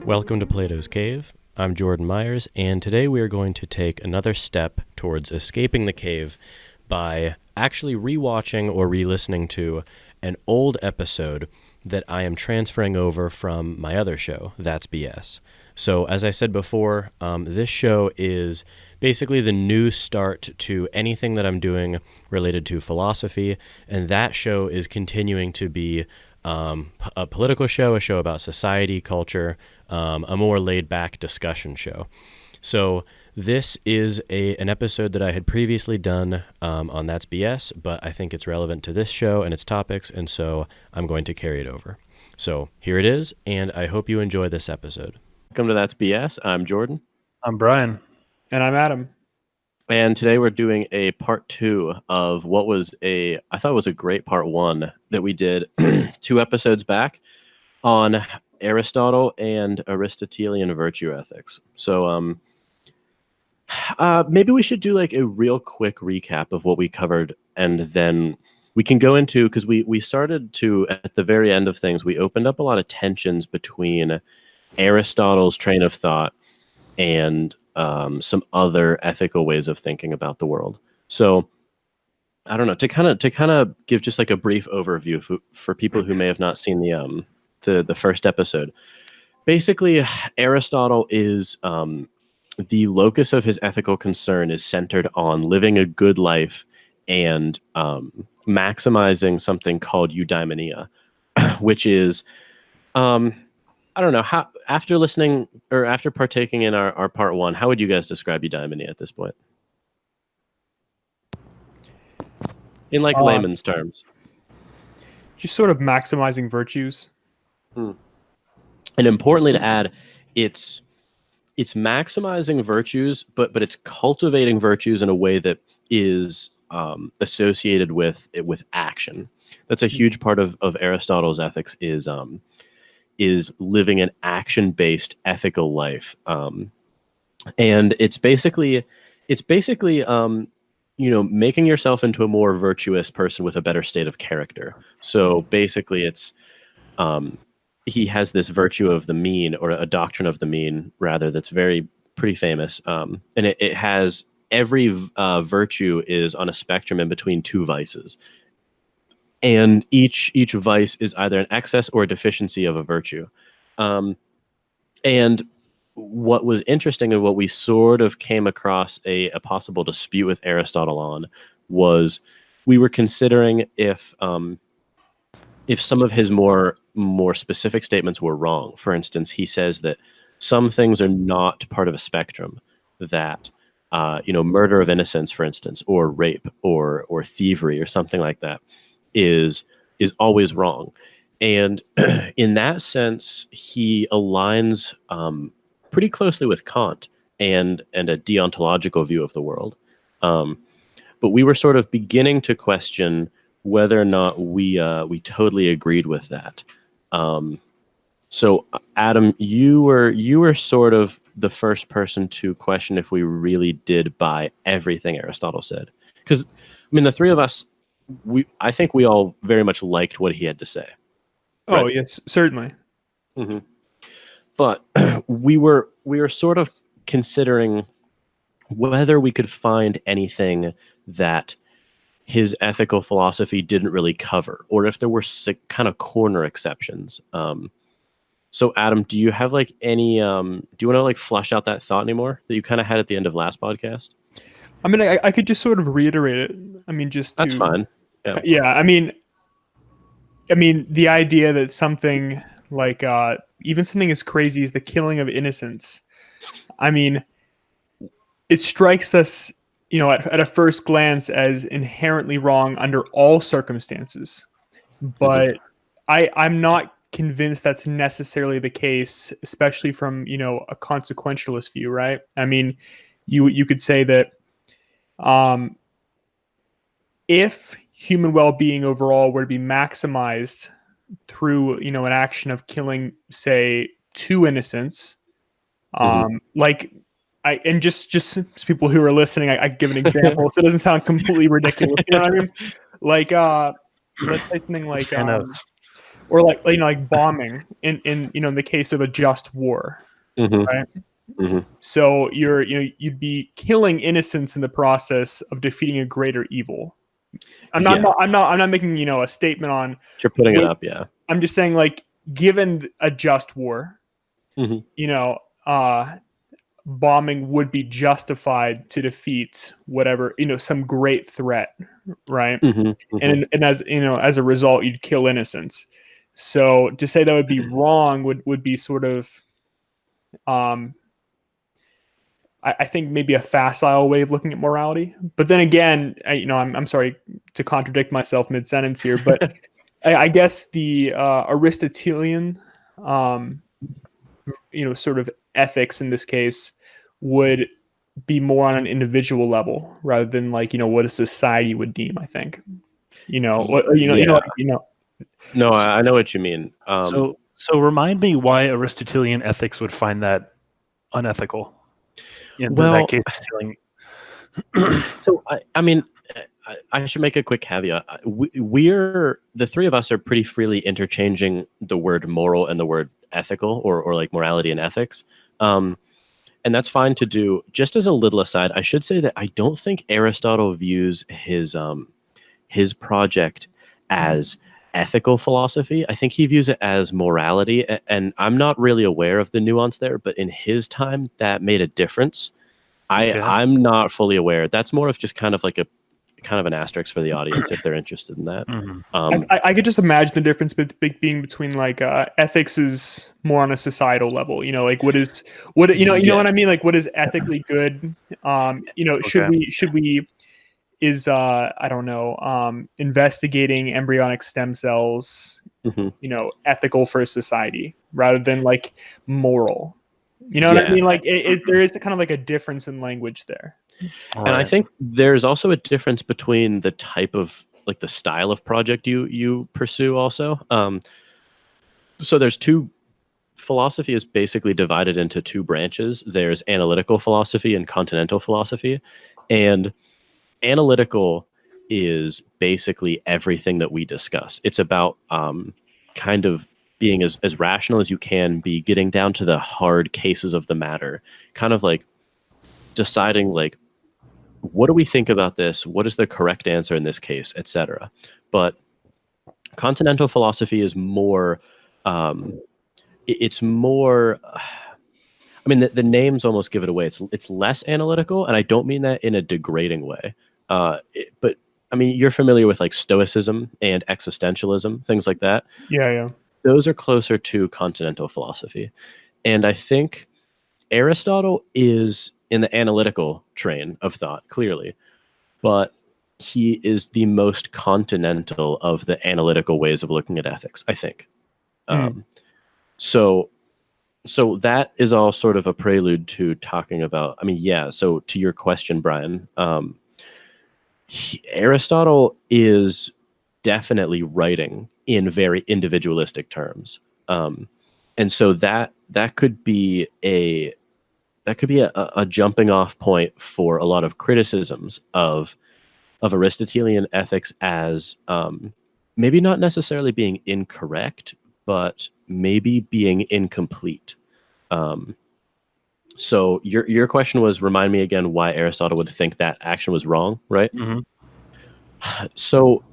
Welcome to Plato's Cave. I'm Jordan Myers, and today we are going to take another step towards escaping the cave by actually rewatching or re-listening to an old episode that I am transferring over from my other show, That's BS. So as I said before, this show is basically the new start to anything that I'm doing related to philosophy, and that show is continuing to be a political show, a show about society, culture, a more laid-back discussion show. So this is an episode that I had previously done on That's BS, but I think it's relevant to this show and its topics, and so I'm going to carry it over. So here it is, and I hope you enjoy this episode. Welcome to That's BS. I'm Jordan. I'm Brian. And I'm Adam. And today we're doing a part 2 of what was I thought was a great part 1 that we did 2 episodes back on Aristotle and Aristotelian virtue ethics. So maybe we should do like a real quick recap of what we covered, and then we can go into, because we started to, at the very end of things, we opened up a lot of tensions between Aristotle's train of thought and some other ethical ways of thinking about the world. So I don't know, to kind of give just like a brief overview for people who may have not seen the first episode. Basically, Aristotle is the locus of his ethical concern is centered on living a good life and maximizing something called eudaimonia, which is I don't know, how, after listening or after partaking in our part 1, how would you guys describe eudaimonia at this point? In like layman's terms. Just sort of maximizing virtues. And importantly to add, it's maximizing virtues, but it's cultivating virtues in a way that is associated with action. That's a huge part of Aristotle's ethics, is living an action-based ethical life, and it's basically making yourself into a more virtuous person with a better state of character. So basically, it's he has this virtue of the mean, or a doctrine of the mean rather, that's pretty famous, and it has every virtue is on a spectrum in between 2 vices. And each vice is either an excess or a deficiency of a virtue. And what was interesting, and what we sort of came across a possible dispute with Aristotle on, was we were considering if some of his more specific statements were wrong. For instance, he says that some things are not part of a spectrum, that murder of innocence, for instance, or rape or thievery or something like that is always wrong. And in that sense, he aligns pretty closely with Kant and a deontological view of the world. But we were sort of beginning to question whether or not we totally agreed with that. So Adam, you were sort of the first person to question if we really did buy everything Aristotle said. Because, I mean, the three of us, I think we all very much liked what he had to say. Right? Oh, yes, certainly. Mm-hmm. But we were sort of considering whether we could find anything that his ethical philosophy didn't really cover, or if there were kind of corner exceptions. So Adam, do you have like any, do you want to like flush out that thought anymore that you kind of had at the end of last podcast? I mean, I could just sort of reiterate it. I mean, that's fine. Yeah. I mean, the idea that something like, even something as crazy as the killing of innocents, I mean, it strikes us, at a first glance as inherently wrong under all circumstances. But I'm not convinced that's necessarily the case, especially from, a consequentialist view, right? I mean, you could say that if human well-being overall were to be maximized through, an action of killing, say, 2 innocents, and just people who are listening, I give an example so it doesn't sound completely ridiculous. You know what I mean? Like, let's say something like, or like like bombing in in the case of a just war, Mm-hmm. right? Mm-hmm. So you'd be killing innocents in the process of defeating a greater evil. Yeah, I'm not making a statement on. you're putting it Wait, up. Yeah. I'm just saying, like, given a just war, Mm-hmm. you know, bombing would be justified to defeat whatever some great threat, right? Mm-hmm. Mm-hmm. And as as a result, you'd kill innocents. So to say that would be wrong would be sort of um, I think maybe a facile way of looking at morality. But then again, I'm sorry to contradict myself mid sentence here, but I guess the Aristotelian, um, sort of ethics in this case would be more on an individual level rather than like what a society would deem. I think Yeah. you know. No, I know what you mean. So remind me why Aristotelian ethics would find that unethical. In Well, that case, killing. So I mean, I should make a quick caveat. We're the three of us are pretty freely interchanging the word moral and the word ethical, or like morality and ethics, and that's fine to do. Just as a little aside, I should say that I don't think Aristotle views his project as ethical philosophy. I think he views it as morality, and I'm not really aware of the nuance there. But in his time, that made a difference. Okay. I'm not fully aware. That's more of just kind of like an asterisk for the audience if they're interested in that. Mhm. I could just imagine the difference being between like ethics is more on a societal level. Like what you know Yeah. what I mean. Like what is ethically good. Okay. Should we is I don't know investigating embryonic stem cells Mhm. ethical for society rather than like moral. You know what I Yeah. mean? Like there is kind of like a difference in language there. And I think there's also a difference between the type of like the style of project you pursue also. So there's two philosophy is basically divided into two branches. There's analytical philosophy and continental philosophy. And analytical is basically everything that we discuss. It's about kind of being as rational as you can be, getting down to the hard cases of the matter, kind of like deciding like what do we think about this? What is the correct answer in this case, etc. But continental philosophy is more, it's more. I mean, the names almost give it away. It's less analytical, and I don't mean that in a degrading way. But I mean, you're familiar with like Stoicism and existentialism, things like that. Yeah. Those are closer to continental philosophy, and I think Aristotle is in the analytical train of thought, clearly, but he is the most continental of the analytical ways of looking at ethics, I think. Um, so that is all sort of a prelude to talking about. I mean, yeah. So to your question, Brian, Aristotle is definitely writing in very individualistic terms, and so that could be a jumping off point for a lot of criticisms of Aristotelian ethics as maybe not necessarily being incorrect, but maybe being incomplete. Um, so your question was, remind me again why Aristotle would think that action was wrong, right? Mhm. So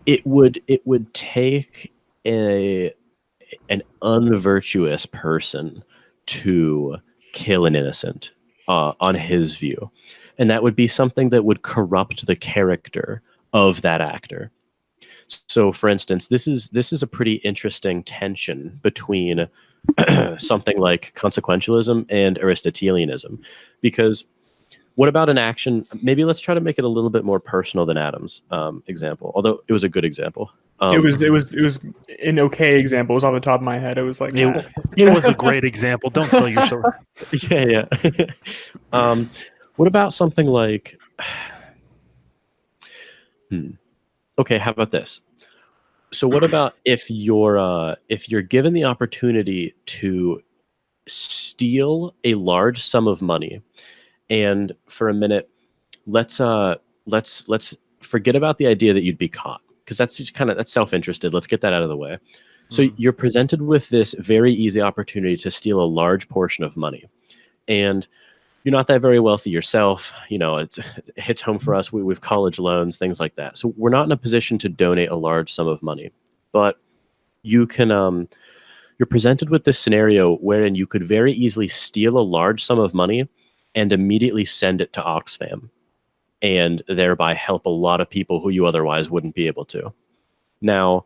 it would take an unvirtuous person to kill an innocent on his view, and that would be something that would corrupt the character of that actor. So, for instance, this is a pretty interesting tension between something like consequentialism and Aristotelianism, because what about an action? Maybe let's try to make it a little bit more personal than Adam's example, although it was a good example. It was an okay example. It was on the top of my head. It was like It was a great example. Don't sell your sword. Yeah. What about something like? Okay, how about this? So, what about if you're given the opportunity to steal a large sum of money, and for a minute, let's let's forget about the idea that you'd be caught, because that's just that's self-interested. Let's get that out of the way. So you're presented with this very easy opportunity to steal a large portion of money. And you're not that very wealthy yourself. It hits home for us. We've college loans, things like that. So we're not in a position to donate a large sum of money. But you can, you're presented with this scenario wherein you could very easily steal a large sum of money and immediately send it to Oxfam, and thereby help a lot of people who you otherwise wouldn't be able to. Now,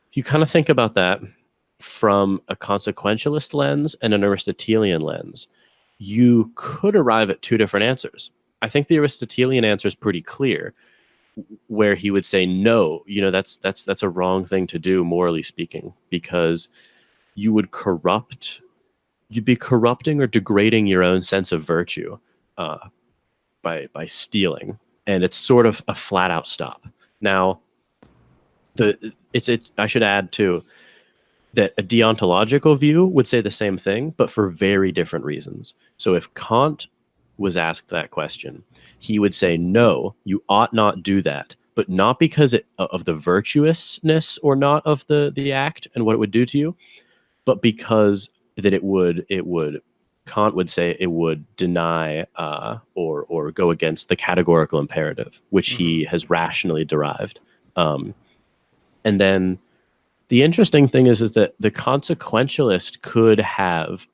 if you kind of think about that from a consequentialist lens and an Aristotelian lens, you could arrive at two different answers. I think the Aristotelian answer is pretty clear, where he would say, no, that's a wrong thing to do, morally speaking, because you'd be corrupting or degrading your own sense of virtue by stealing, and it's sort of a flat out stop. Now, I should add too that a deontological view would say the same thing, but for very different reasons. So if Kant was asked that question, he would say, no, you ought not do that, but not because of the virtuousness or not of the act and what it would do to you, but because that it would Kant would say it would deny or go against the categorical imperative, which he has rationally derived. And then the interesting thing is that the consequentialist could have.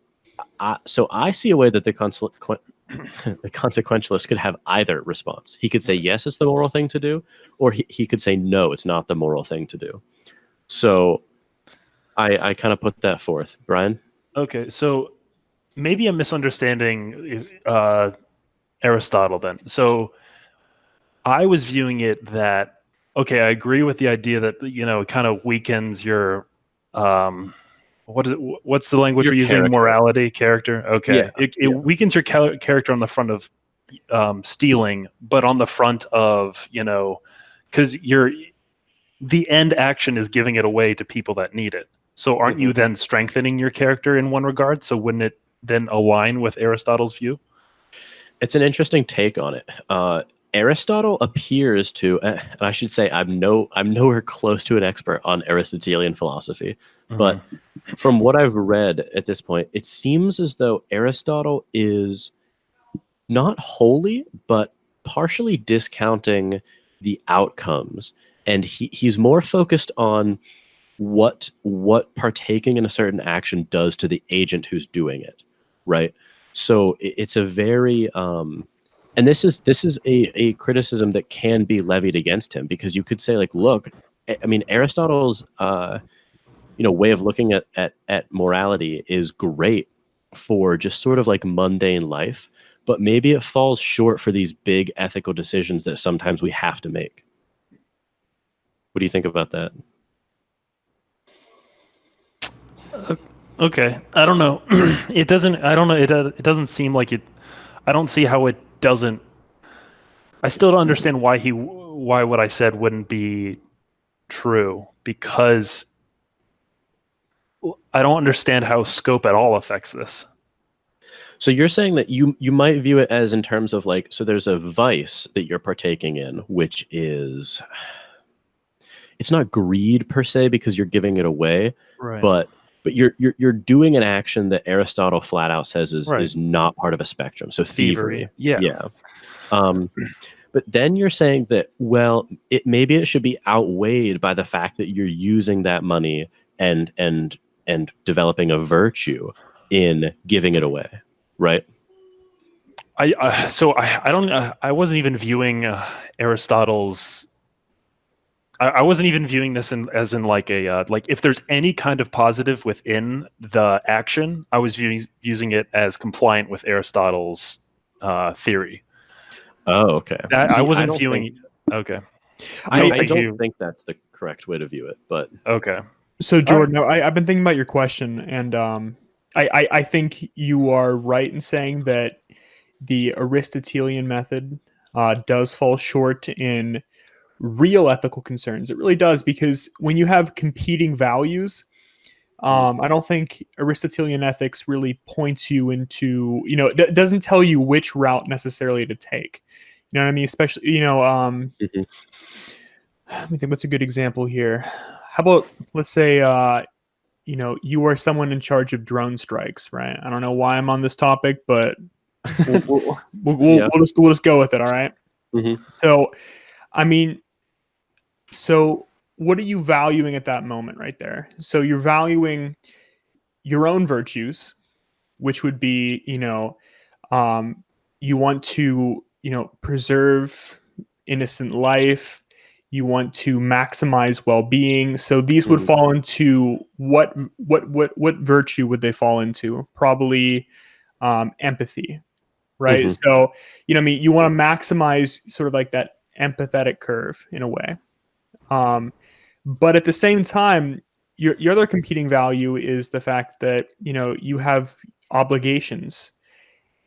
So I see a way that the consequentialist could have either response. He could say, yes, it's the moral thing to do, or he could say, no, it's not the moral thing to do. So I kind of put that forth. Brian? Okay, so maybe I'm misunderstanding Aristotle then. So I was viewing it that, okay, I agree with the idea that, it kind of weakens your, what's the language Your we're using? character. Morality, character? Okay. Yeah, It weakens your character on the front of stealing, but on the front of, because the end action is giving it away to people that need it. So aren't you then strengthening your character in one regard? So wouldn't it then align with Aristotle's view? It's an interesting take on it. Aristotle appears to, and I should say I'm nowhere close to an expert on Aristotelian philosophy, but from what I've read at this point, it seems as though Aristotle is not wholly, but partially discounting the outcomes, and he's more focused on what partaking in a certain action does to the agent who's doing it, right? So it's a very and this is a criticism that can be levied against him, because you could say, like, look, I mean, Aristotle's way of looking at morality is great for just sort of like mundane life, but maybe it falls short for these big ethical decisions that sometimes we have to make. What do you think about that? Okay, I don't know. It doesn't. I don't know. It doesn't seem like it. I don't see how it doesn't. I still don't understand why what I said wouldn't be true, because I don't understand how scope at all affects this. So you're saying that you might view it as in terms of, like, so there's a vice that you're partaking in, which is, it's not greed per se because you're giving it away, Right. but you're doing an action that Aristotle flat out says is not part of a spectrum. So thievery. Yeah. But then you're saying that, well, maybe it should be outweighed by the fact that you're using that money and developing a virtue in giving it away, right? I wasn't even viewing Aristotle's. I wasn't even viewing this as in like a like, if there's any kind of positive within the action, I was using it as compliant with Aristotle's theory. Oh, okay. I wasn't viewing. Okay. I don't think that's the correct way to view it, but okay. So Jordan, I've been thinking about your question, and I think you are right in saying that the Aristotelian method does fall short in real ethical concerns. It really does, because when you have competing values, I don't think Aristotelian ethics really points you into, it doesn't tell you which route necessarily to take. You know what I mean? Especially, let me think, what's a good example here? How about, let's say, you are someone in charge of drone strikes, right? I don't know why I'm on this topic, but we'll just go with it. All right. Mm-hmm. So, I mean, so what are you valuing at that moment right there? So you're valuing your own virtues, which would be, you want to, preserve innocent life. You want to maximize well-being. So these would Mm-hmm. fall into what virtue would they fall into? Probably empathy, right? Mm-hmm. So, you want to maximize sort of like that empathetic curve in a way. But at the same time, your other competing value is the fact that you have obligations,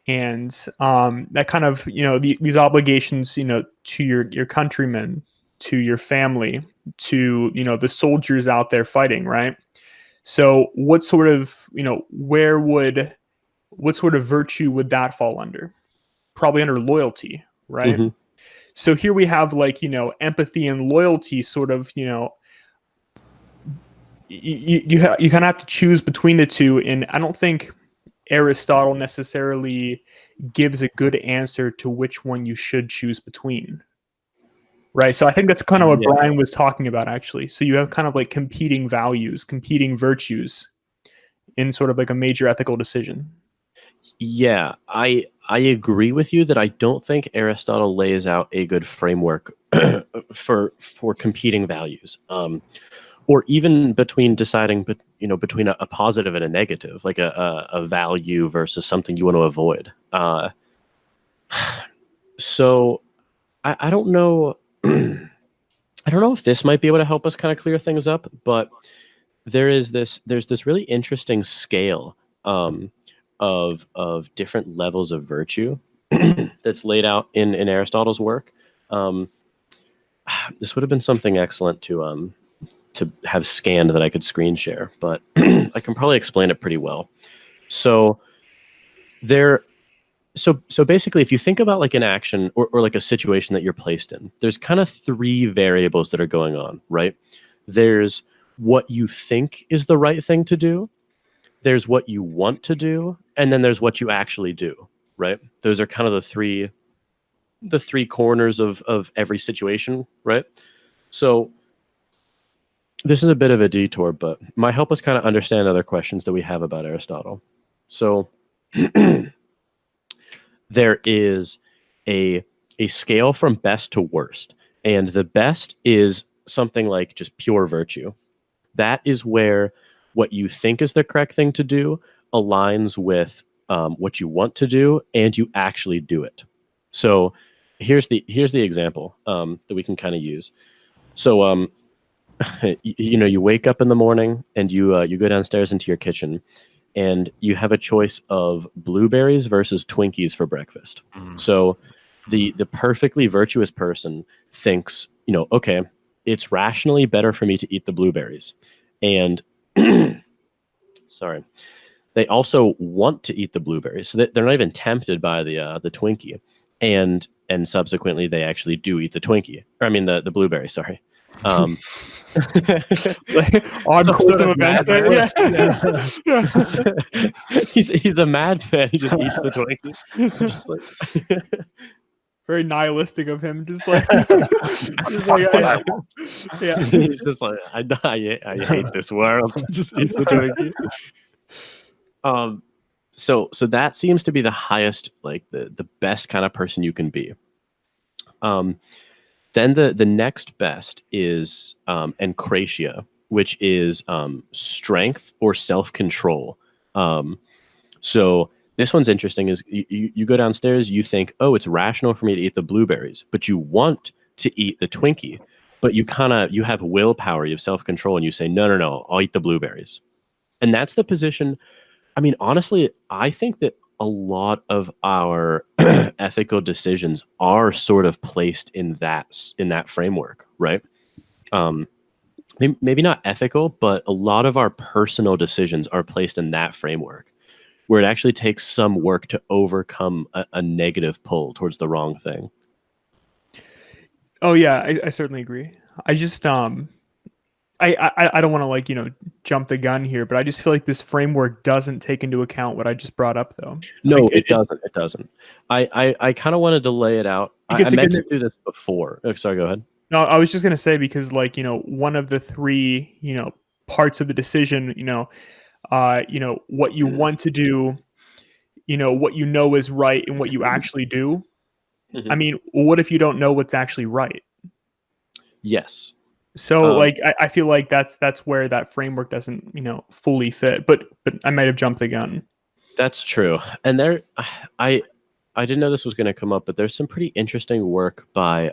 and that kind of these obligations to your countrymen, to your family, to the soldiers out there fighting, right? So what sort of what sort of virtue would that fall under? Probably under loyalty, right? Mm-hmm. So here we have like empathy and loyalty sort of you kind of have to choose between the two, and I don't think Aristotle necessarily gives a good answer to which one you should choose between. Right. So I think that's kind of what Brian was talking about, actually. So you have kind of like competing values, competing virtues in sort of like a major ethical decision. Yeah, I agree with you that I don't think Aristotle lays out a good framework for competing values, or even between deciding, between a positive and a negative, like a value versus something you want to avoid. So I don't know. I don't know if this might be able to help us kind of clear things up, but there's this really interesting scale of different levels of virtue that's laid out in Aristotle's work. This would have been something excellent to have scanned that I could screen share, but I can probably explain it pretty well. So so basically, if you think about like an action or like a situation that you're placed in, there's kind of three variables that are going on, right? There's what you think is the right thing to do, there's what you want to do, and then there's what you actually do, right? Those are kind of the three corners of every situation, right? So this is a bit of a detour, but might help us kind of understand other questions that we have about Aristotle. So there is a scale from best to worst, and the best is something like just pure virtue. That is where what you think is the correct thing to do aligns with what you want to do, and you actually do it. So here's the example that we can kind of use. So you wake up in the morning and you go downstairs into your kitchen, and you have a choice of blueberries versus Twinkies for breakfast. So the perfectly virtuous person thinks, okay, it's rationally better for me to eat the blueberries. And sorry, they also want to eat the blueberries, so that they're not even tempted by the Twinkie, and subsequently they actually do eat the Twinkie. Or I mean the blueberry. Sorry. Odd Some course sort of of events there. Yeah. He's a madman. He just eats the Twinkie. Just like very nihilistic of him. Just like, yeah. He's just like, I hate this world. Just eats the Twinkie. So that seems to be the highest, like the best kind of person you can be. Then the next best is encratia, which is strength or self-control. So this one's interesting. Is you go downstairs, you think, oh, it's rational for me to eat the blueberries, but you want to eat the Twinkie, but you have willpower, you have self-control, and you say, no, I'll eat the blueberries. And that's the position. I mean, honestly, I think that a lot of our ethical decisions are sort of placed in that framework, right? Maybe not ethical, but a lot of our personal decisions are placed in that framework, where it actually takes some work to overcome a negative pull towards the wrong thing. Oh yeah, I certainly agree. I just I don't want to like, jump the gun here, but I just feel like this framework doesn't take into account what I just brought up, though. No, Like, it doesn't. It doesn't. I kind of wanted to lay it out. I because meant again, to do this before. Oh, sorry, go ahead. no, I was just gonna say because like, one of the three, parts of the decision, what you want to do, what you know is right and what you actually do. Mhm. I mean, what if you don't know what's actually right? Yes. So like I feel like that's where that framework doesn't, fully fit. But I might have jumped the gun. That's true. And there, I didn't know this was going to come up, but there's some pretty interesting work by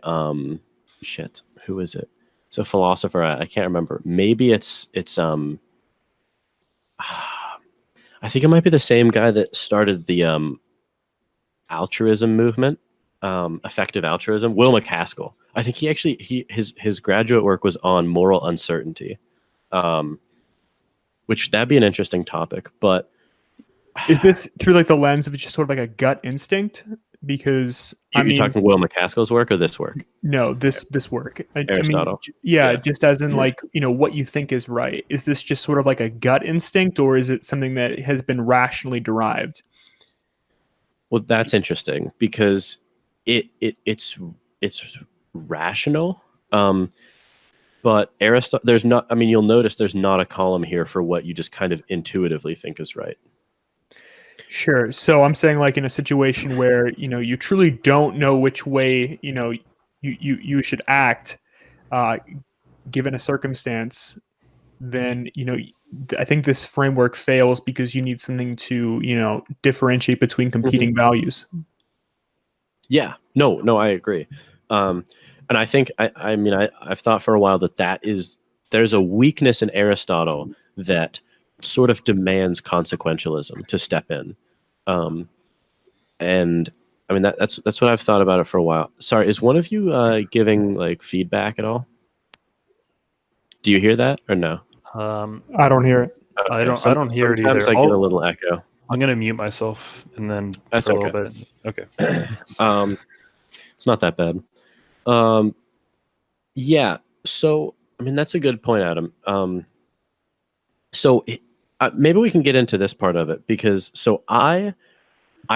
who is it? It's a philosopher. I can't remember. Maybe it's I think it might be the same guy that started the altruism movement, effective altruism. Will McCaskill. I think his graduate work was on moral uncertainty, which that'd be an interesting topic. But Is this through like the lens of just sort of like a gut instinct? Because you're talking Will McCaskill's work or this work? no, this work. Aristotle. Yeah, just as in like, what you think is right. Is this just sort of like a gut instinct, or is it something that has been rationally derived? Well, that's interesting because it's rational. But Aristotle, there's not. I mean, you'll notice there's not a column here for what you just kind of intuitively think is right. Sure. So I'm saying like in a situation where, you truly don't know which way, you should act, given a circumstance, then, I think this framework fails because you need something to, differentiate between competing values. Yeah. No, I agree. And I think, I've thought for a while there's a weakness in Aristotle that sort of demands consequentialism to step in. And I mean, that's what I've thought about it for a while. Sorry, is one of you giving like feedback at all? Do you hear that or no? I don't hear it. Okay. I don't hear it either. Sometimes I get a little echo. I'm gonna mute myself and then That's for a okay. little bit. Okay. It's not that bad. Yeah. So I mean, that's a good point, Adam. Maybe we can get into this part of it because I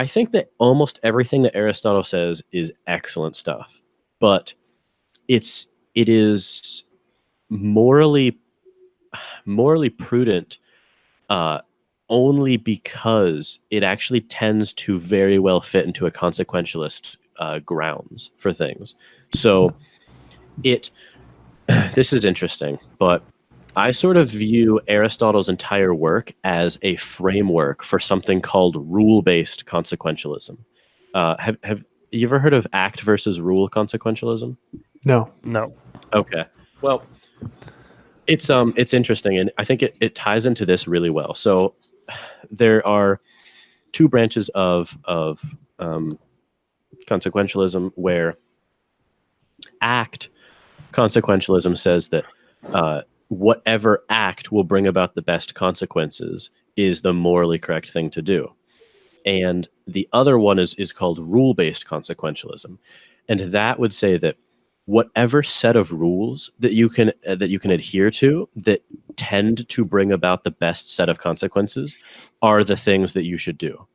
think that almost everything that Aristotle says is excellent stuff, but it is morally prudent only because it actually tends to very well fit into a consequentialist grounds for things. So this is interesting, but I sort of view Aristotle's entire work as a framework for something called rule-based consequentialism. Have you ever heard of act versus rule consequentialism? No. Okay. Well, it's interesting, and I think it ties into this really well. So there are two branches of consequentialism where act consequentialism says that whatever act will bring about the best consequences is the morally correct thing to do. And the other one is called rule-based consequentialism. And that would say that whatever set of rules that you can adhere to that tend to bring about the best set of consequences are the things that you should do.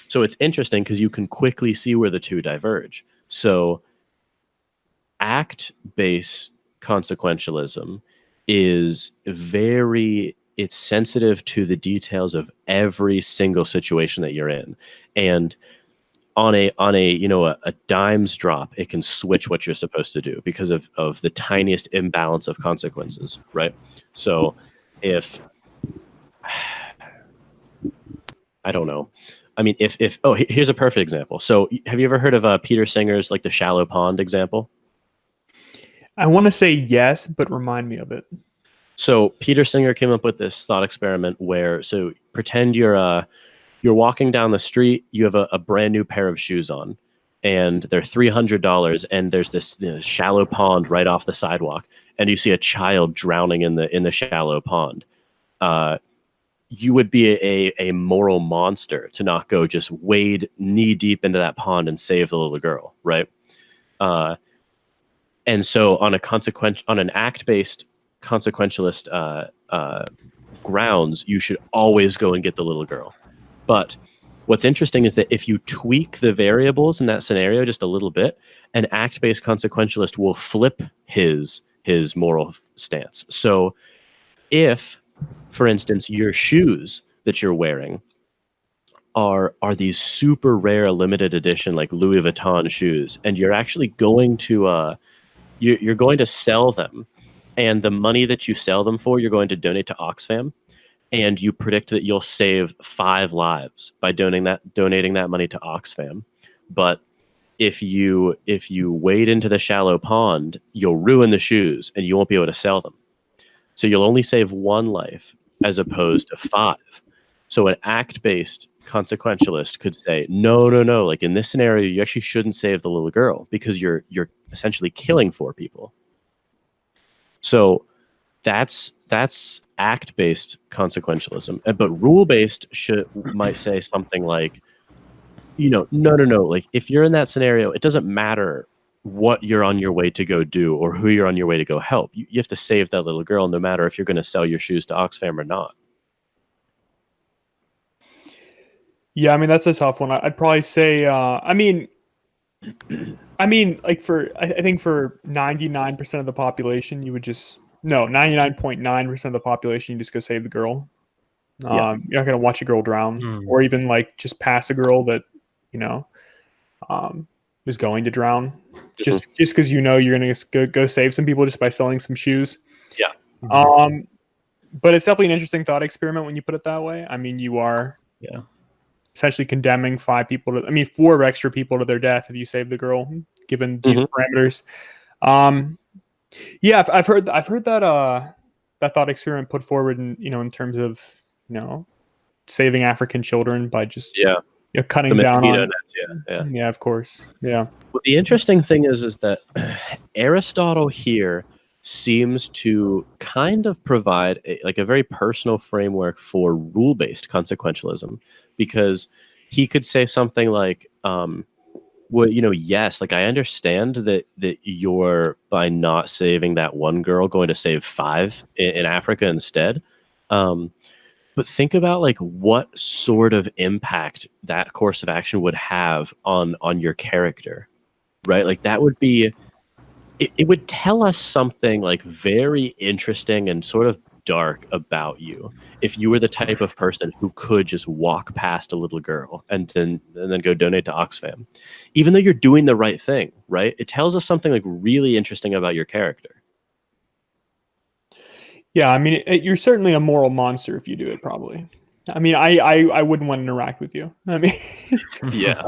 So it's interesting because you can quickly see where the two diverge. So act-based consequentialism is it's sensitive to the details of every single situation that you're in, and on a dime's drop it can switch what you're supposed to do because of the tiniest imbalance of consequences, right? So if I don't know, I mean, if here's a perfect example. So have you ever heard of Peter Singer's like the shallow pond example? I want to say yes, but remind me of it. So Peter Singer came up with this thought experiment where, so pretend you're walking down the street, you have a brand new pair of shoes on, and they're $300, and there's this shallow pond right off the sidewalk, and you see a child drowning in the shallow pond. You would be a moral monster to not go just wade knee deep into that pond and save the little girl, right? And so on an act-based consequentialist grounds, you should always go and get the little girl. But what's interesting is that if you tweak the variables in that scenario just a little bit, an act-based consequentialist will flip his moral stance. So if, for instance, your shoes that you're wearing are these super rare limited edition like Louis Vuitton shoes, and you're actually going to you're going to sell them, and the money that you sell them for, you're going to donate to Oxfam, and you predict that you'll save 5 lives by donating that money to Oxfam. But if you wade into the shallow pond, you'll ruin the shoes and you won't be able to sell them. So you'll only save 1 life as opposed to 5. So an act-based consequentialist could say, no, like in this scenario, you actually shouldn't save the little girl because you're essentially killing 4 people. So that's act-based consequentialism. But rule-based might say something like, no. Like if you're in that scenario, it doesn't matter what you're on your way to go do or who you're on your way to go help. You have to save that little girl, no matter if you're going to sell your shoes to Oxfam or not. Yeah, I mean that's a tough one. I'd probably say, I think for 99% of the population, you would just 99.9% of the population, you just go save the girl. Yeah. You're not gonna watch a girl drown, or even like just pass a girl that is going to drown, just because you're gonna go save some people just by selling some shoes. Yeah. But it's definitely an interesting thought experiment when you put it that way. I mean, you are essentially condemning 4 extra people to their death if you save the girl, given these parameters. Yeah, I've heard that that thought experiment put forward in terms of saving African children by just cutting down on nets, yeah, of course, yeah. Well, the interesting thing is that Aristotle here seems to kind of provide a very personal framework for rule-based consequentialism, because he could say something like, yes, like I understand that you're, by not saving that 1 girl, going to save 5 in Africa instead. But think about like what sort of impact that course of action would have on your character, right? Like that would be, it would tell us something like very interesting and sort of dark about you if you were the type of person who could just walk past a little girl and then go donate to Oxfam, even though you're doing the right thing, right? It tells us something like really interesting about your character. Yeah, I mean, you're certainly a moral monster if you do it, probably. I mean, I wouldn't want to interact with you. I mean, yeah.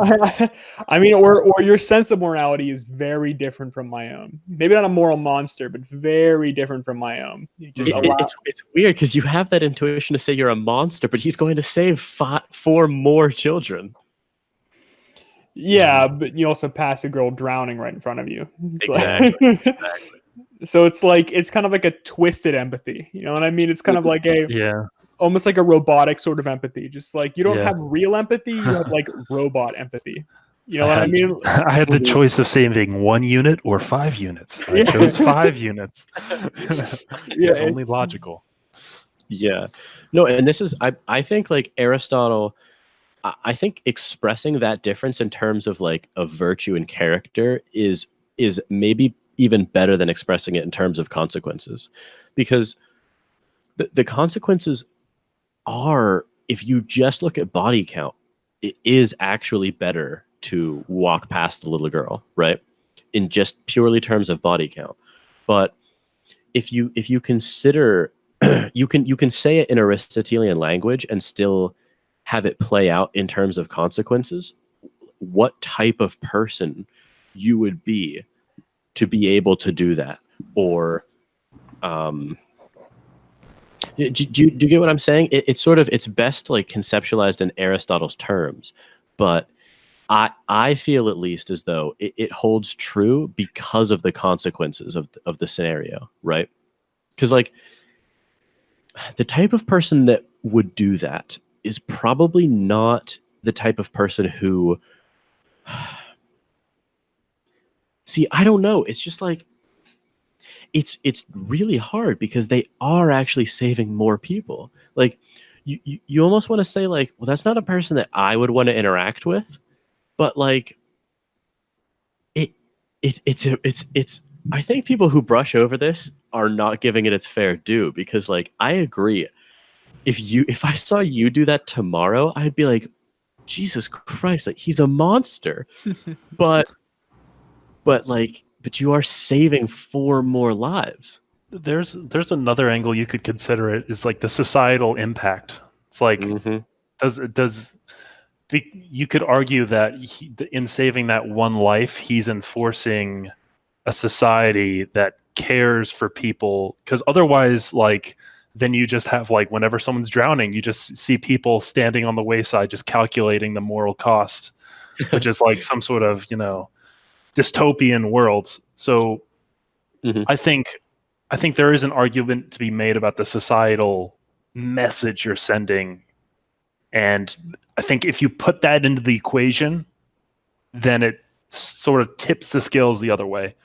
I mean, or your sense of morality is very different from my own. Maybe not a moral monster, but very different from my own. It's weird because you have that intuition to say you're a monster, but he's going to save 4 more children. Yeah, but you also pass a girl drowning right in front of you. Exactly. So it's kind of like a twisted empathy. You know what I mean? It's kind of like almost like a robotic sort of empathy. Just like you don't have real empathy, you have like robot empathy. You know what I mean? I had the choice of saving 1 unit or 5 units. I chose 5 units. It's only logical. Yeah. No, and this is I think like Aristotle, I think expressing that difference in terms of like a virtue and character is maybe even better than expressing it in terms of consequences, because the consequences are, if you just look at body count, it is actually better to walk past the little girl, right? In just purely terms of body count. But if you consider, you can say it in Aristotelian language and still have it play out in terms of consequences, what type of person you would be to be able to do that. Or do you get what I'm saying? It's best like conceptualized in Aristotle's terms, but I feel at least as though it holds true because of the consequences of the scenario, right? Because like the type of person that would do that is probably not the type of person who see, I don't know. It's just like it's really hard because they are actually saving more people. Like you almost want to say like, well, that's not a person that I would want to interact with, but like it's I think people who brush over this are not giving it its fair due, because like I agree. If I saw you do that tomorrow, I'd be like, Jesus Christ, like he's a monster. But but you are saving 4 more lives. There's another angle you could consider. It is like the societal impact. It's like, does you could argue that in saving that one life, he's enforcing a society that cares for people, because otherwise, like, then you just have, like, whenever someone's drowning, you just see people standing on the wayside just calculating the moral cost, which is like some sort of, dystopian world. So I think there is an argument to be made about the societal message you're sending, and I think if you put that into the equation, then it sort of tips the scales the other way.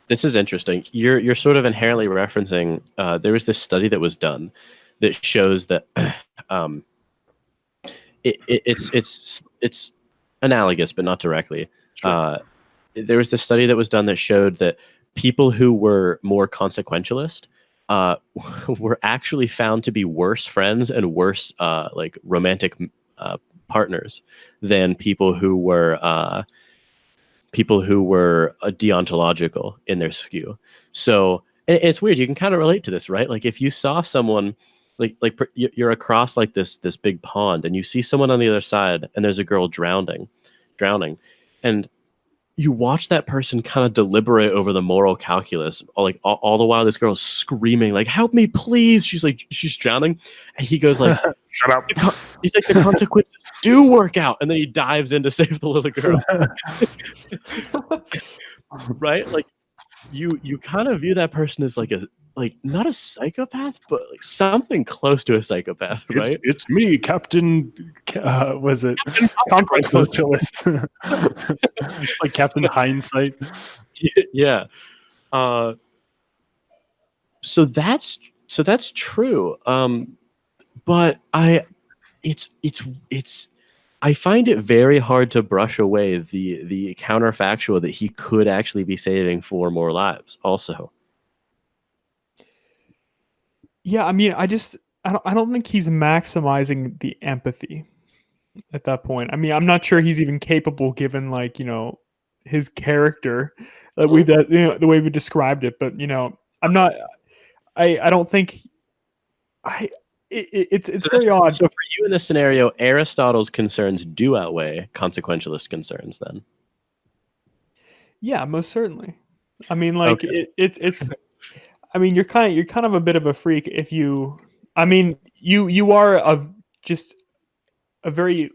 This is interesting. You're sort of inherently referencing. There was this study that was done that shows that it's analogous, but not directly. Sure. There was this study that was done that showed that people who were more consequentialist were actually found to be worse friends and worse like romantic partners than people who were deontological in their skew. So it's weird. You can kind of relate to this, right? Like if you saw someone like you're across like this big pond and you see someone on the other side and there's a girl drowning, and you watch that person kind of deliberate over the moral calculus, all the while this girl's screaming like, "Help me, please!" She's drowning, and he goes like, "Shut up!" He's like, "The consequences do work out," and then he dives in to save the little girl. Right? Like you kind of view that person as like not a psychopath, but like something close to a psychopath, right? It's me, Captain. Was it Consequentialist? Like Captain Hindsight. Yeah. So that's true. But I find it very hard to brush away the counterfactual that he could actually be saving 4 more lives also. Yeah, I mean, I don't think he's maximizing the empathy at that point. I mean, I'm not sure he's even capable given like, his character that the way we described it, but I'm not I don't think it's very odd. So for you in this scenario, Aristotle's concerns do outweigh consequentialist concerns then. Yeah, most certainly. I mean, like Okay. it's I mean, you're kind of a bit of a freak if you. I mean, you are just a very,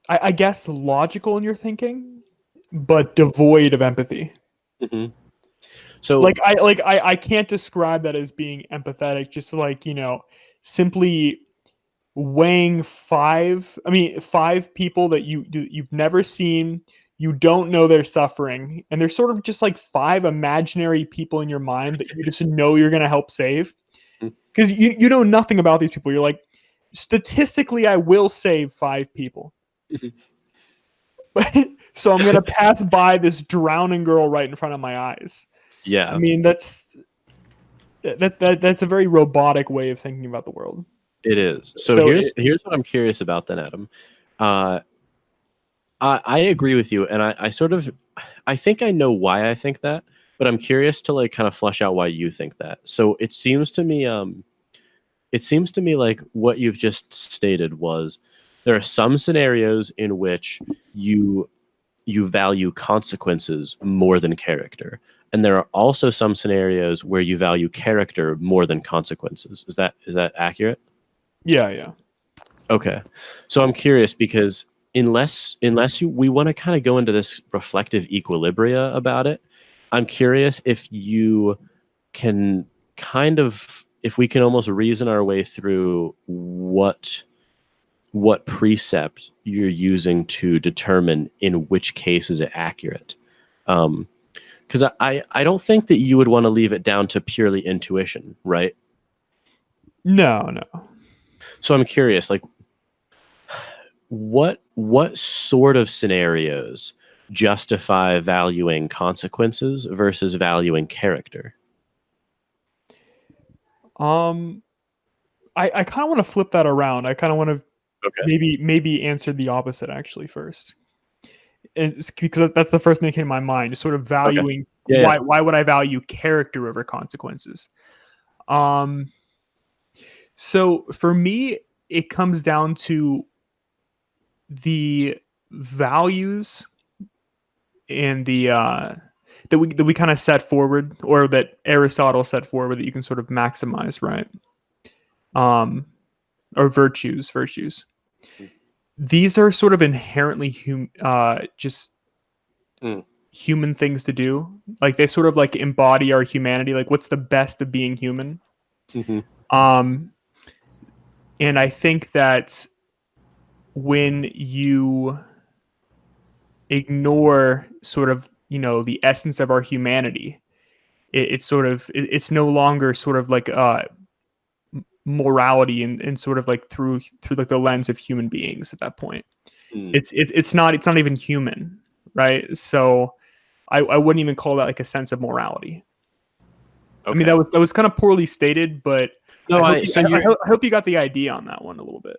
I guess, logical in your thinking, but devoid of empathy. Mm-hmm. So, I can't describe that as being empathetic. Just like simply weighing 5 people that you've never seen. You don't know they're suffering, and they're sort of just like 5 imaginary people in your mind that you just know you're going to help save, because you know nothing about these people. You're like, statistically, I will save 5 people. So I'm going to pass by this drowning girl right in front of my eyes. Yeah. I mean, that's a very robotic way of thinking about the world. It is. So here's what I'm curious about then, Adam. I agree with you, and I think I know why I think that, but I'm curious to like kind of flesh out why you think that. So it seems to me like what you've just stated was there are some scenarios in which you value consequences more than character, and there are also some scenarios where you value character more than consequences. Is that accurate? Yeah. Okay. So I'm curious because unless we want to kind of go into this reflective equilibria about it, I'm curious if you can if we can almost reason our way through what precept you're using to determine in which case is it accurate. Because I don't think that you would want to leave it down to purely intuition, right? No. So I'm curious, like, what sort of scenarios justify valuing consequences versus valuing character? I kind of want to flip that around. I kind of want to Okay. maybe answer the opposite actually first. It's because that's the first thing that came to my mind, is sort of valuing Yeah. why would I value character over consequences. So for me, it comes down to the values and the that we kind of set forward, or that Aristotle set forward, that you can sort of maximize, right? Or virtues. These are sort of inherently just human things to do. Like they sort of like embody our humanity. Like what's the best of being human? Mm-hmm. And I think that when you ignore sort of, the essence of our humanity, it's no longer sort of like morality and sort of like through like the lens of human beings at that point. It's not even human, right? So I wouldn't even call that like a sense of morality. Okay. I mean, that was kind of poorly stated, but no, I hope you got the idea on that one a little bit.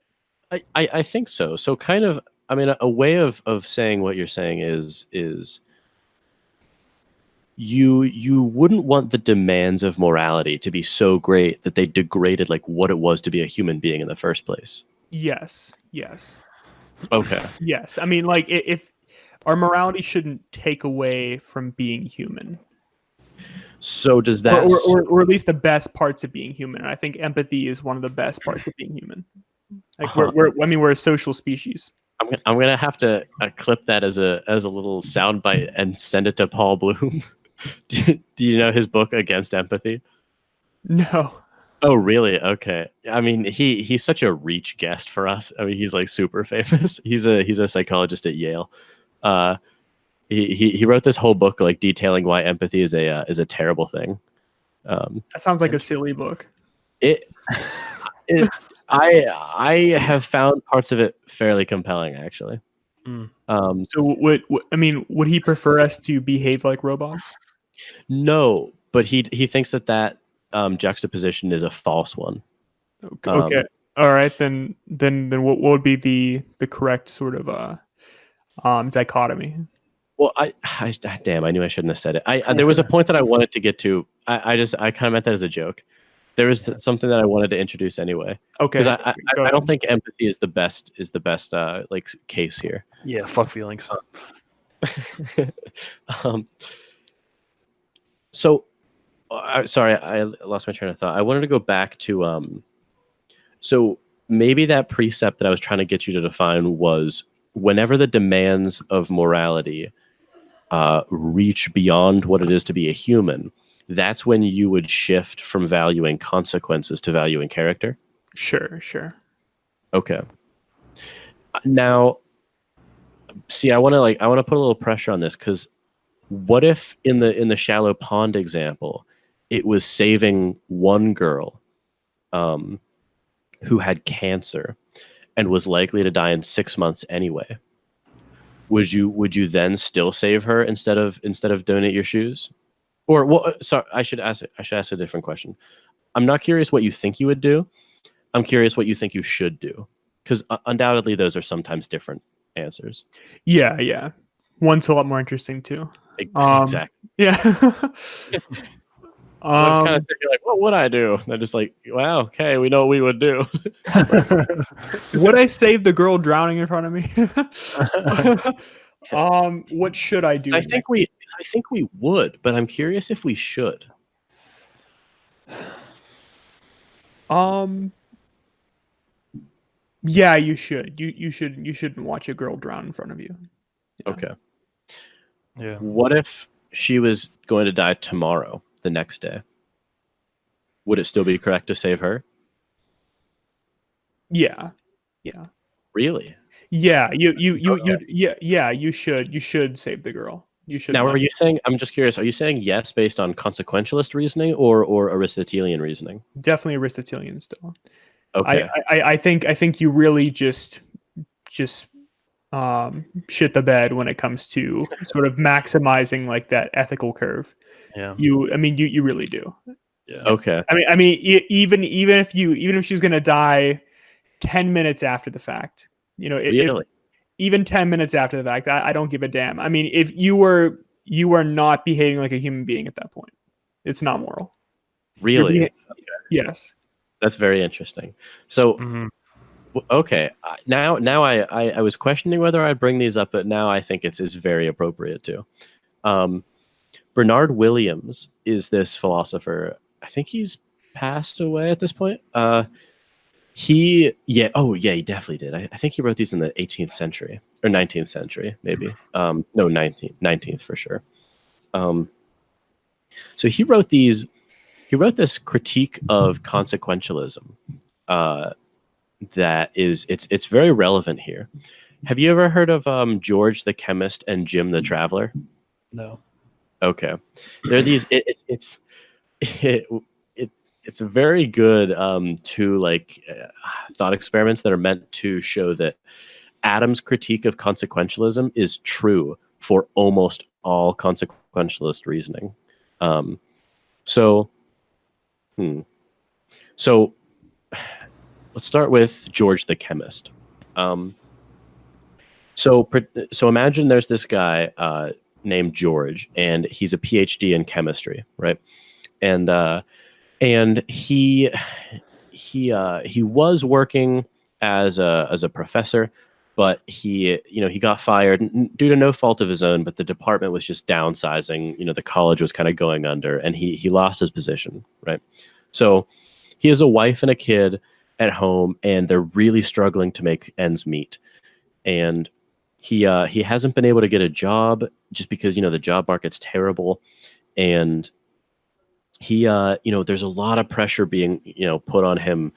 I think so. So kind of, I mean, a way of saying what you're saying is you wouldn't want the demands of morality to be so great that they degraded like what it was to be a human being in the first place. Yes. Okay. Yes. I mean, like if our morality shouldn't take away from being human. So does that, or at least the best parts of being human? And I think empathy is one of the best parts of being human. Like we're a social species. I'm gonna have to clip that as a little soundbite and send it to Paul Bloom. Do you know his book Against Empathy? No. Oh, really? Okay. I mean, he's such a reach guest for us. I mean, he's like super famous. He's a psychologist at Yale. He wrote this whole book like detailing why empathy is a terrible thing. That sounds like a silly book. I have found parts of it fairly compelling, actually. So would he prefer us to behave like robots? No, but he thinks that juxtaposition is a false one. Okay. All right. Then what would be the correct sort of dichotomy? Well, I damn, I knew I shouldn't have said it. There was a point that I wanted to get to. I kind of meant that as a joke. There was something that I wanted to introduce anyway. Okay. Because I don't think empathy is the best like case here. Yeah, fuck feelings. So, sorry, I lost my train of thought. I wanted to go back to so maybe that precept that I was trying to get you to define was whenever the demands of morality reach beyond what it is to be a human, that's when you would shift from valuing consequences to valuing character. Sure. Okay. Now, see, I want to put a little pressure on this, because what if in the shallow pond example, it was saving one girl who had cancer and was likely to die in 6 months anyway? Would you then still save her instead of donate your shoes? Or, well, sorry, I should ask a different question. I'm not curious what you think you would do. I'm curious what you think you should do, because undoubtedly those are sometimes different answers. Yeah. One's a lot more interesting too. Exactly. Yeah. I was kind of thinking like, what would I do? And they're just like, wow, okay, we know what we would do. Would I save the girl drowning in front of me? What should I do? I think we would, but I'm curious if we should. Yeah, you should. You shouldn't watch a girl drown in front of you. Yeah. Okay. Yeah. What if she was going to die tomorrow, the next day? Would it still be correct to save her? Yeah. Really? Yeah, you should save the girl. You should. Now, are you saying? I'm just curious. Are you saying yes based on consequentialist reasoning or Aristotelian reasoning? Definitely Aristotelian still. Okay. I think you really just shit the bed when it comes to sort of maximizing like that ethical curve. Yeah. You really do. Yeah. Okay. Even if she's gonna die 10 minutes after the fact, Really? even 10 minutes after the fact, I don't give a damn. I mean, if you are not behaving like a human being at that point, it's not moral. Really? Yes. That's very interesting. So, okay. Now I was questioning whether I'd bring these up, but now I think it's very appropriate to. Bernard Williams is this philosopher. I think he's passed away at this point. He definitely did. I think he wrote these in the 18th century or 19th century, maybe. No, 19th for sure. So he wrote these. He wrote this critique of consequentialism. That is, it's very relevant here. Have you ever heard of George the Chemist and Jim the Traveler? No. Okay, there are these. It's very good thought experiments that are meant to show that Adam's critique of consequentialism is true for almost all consequentialist reasoning. So let's start with George the Chemist. So imagine there's this guy named George, and he's a PhD in chemistry, right? And he was working as a professor, but he got fired due to no fault of his own. But the department was just downsizing. The college was kind of going under, and he lost his position, right? So he has a wife and a kid at home, and they're really struggling to make ends meet. And he hasn't been able to get a job just because the job market's terrible, and he there's a lot of pressure being put on him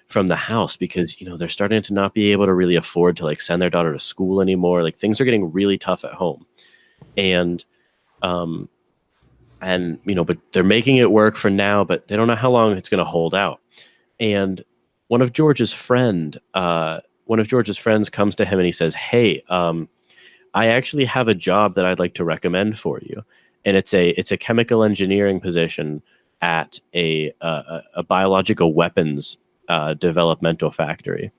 from the house because they're starting to not be able to really afford to send their daughter to school anymore. Like things are getting really tough at home, and but they're making it work for now, but they don't know how long it's going to hold out. And one of George's friends comes to him and he says, "Hey, I actually have a job that I'd like to recommend for you, and it's a chemical engineering position at a biological weapons developmental factory."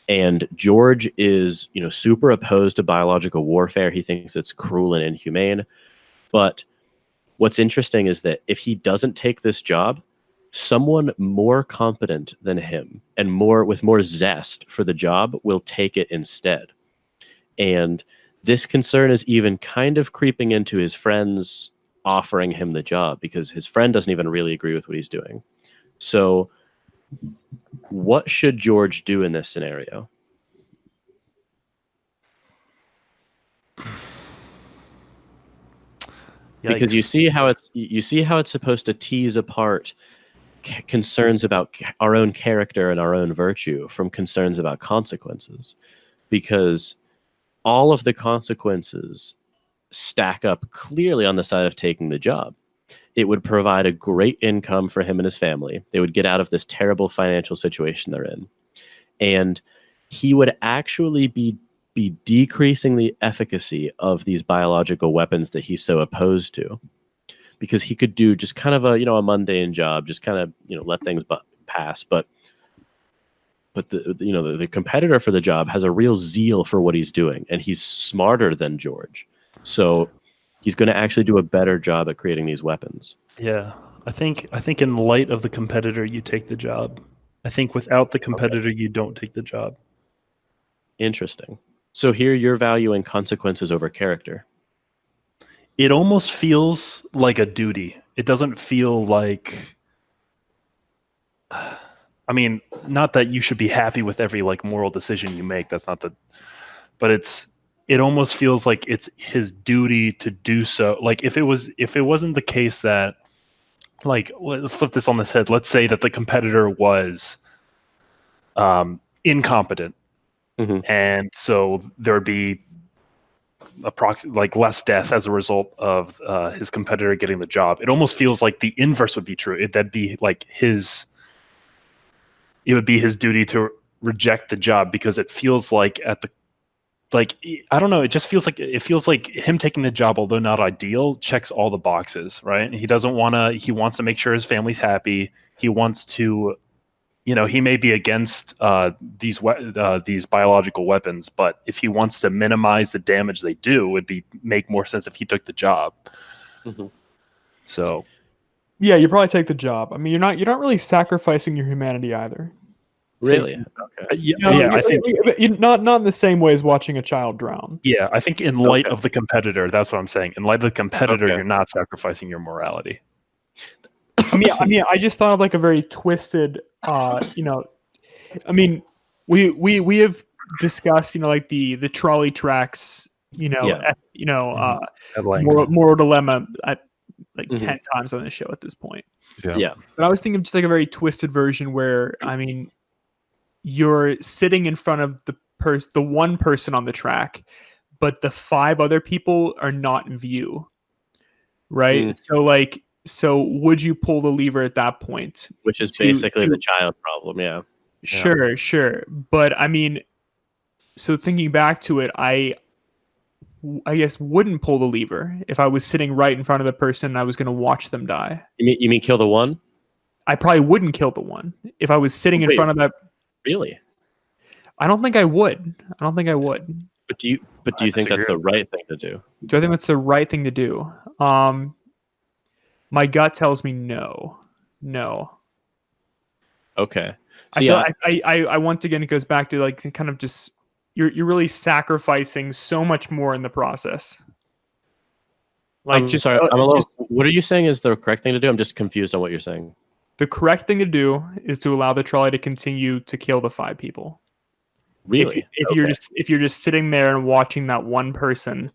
And George is super opposed to biological warfare. He thinks it's cruel and inhumane. But what's interesting is that if he doesn't take this job, someone more competent than him and with more zest for the job will take it instead. And this concern is even kind of creeping into his friends offering him the job because his friend doesn't even really agree with what he's doing. So what should George do in this scenario? Because you see how it's supposed to tease apart concerns about our own character and our own virtue from concerns about consequences, because all of the consequences stack up clearly on the side of taking the job. It would provide a great income for him and his family. They would get out of this terrible financial situation they're in, and he would actually be decreasing the efficacy of these biological weapons that he's so opposed to, because he could do just kind of a mundane job, just kind of let things pass. But the competitor for the job has a real zeal for what he's doing, and he's smarter than George, so he's going to actually do a better job at creating these weapons. Yeah, I think in light of the competitor, you take the job. I think without the competitor, you don't take the job. Interesting. So here you're valuing consequences over character. It almost feels like a duty. It doesn't feel like, I mean, not that you should be happy with every moral decision you make. That's not but it almost feels like it's his duty to do so. Like if it wasn't the case that, let's flip this on this head. Let's say that the competitor was incompetent. Mm-hmm. And so there'd be like less death as a result of his competitor getting the job. It almost feels like the inverse would be true. That'd be like it would be his duty to reject the job, because it feels like I don't know, it just feels like him taking the job, although not ideal, checks all the boxes, right? He wants to make sure his family's happy. He wants to, he may be against these biological weapons, but if he wants to minimize the damage they do, it'd make more sense if he took the job. Mm-hmm. So, yeah, you probably take the job. I mean, you're not really sacrificing your humanity either. Really? Okay. I think not in the same way as watching a child drown. Yeah, I think in light of the competitor, that's what I'm saying. In light of the competitor, you're not sacrificing your morality. I mean, I just thought of like a very twisted, I mean, we have discussed, like the trolley tracks, moral dilemma like 10 times on the show at this point. Yeah. But I was thinking of just like a very twisted version where, I mean, you're sitting in front of the one person on the track, but the 5 other people are not in view, right? So would you pull the lever at that point? Which is basically the child problem, yeah. Sure. But I mean, so thinking back to it, I guess wouldn't pull the lever if I was sitting right in front of the person and I was going to watch them die. You mean kill the one? I probably wouldn't kill the one if I was sitting in front of that. Really? I don't think I would. But do you think that's the right thing to do? Do I think that's the right thing to do? My gut tells me no. Okay. So I once again, it goes back to like kind of just you're really sacrificing so much more in the process. Like, what are you saying is the correct thing to do? I'm just confused on what you're saying. The correct thing to do is to allow the trolley to continue to kill the 5 people. Really? If you're just sitting there and watching that one person,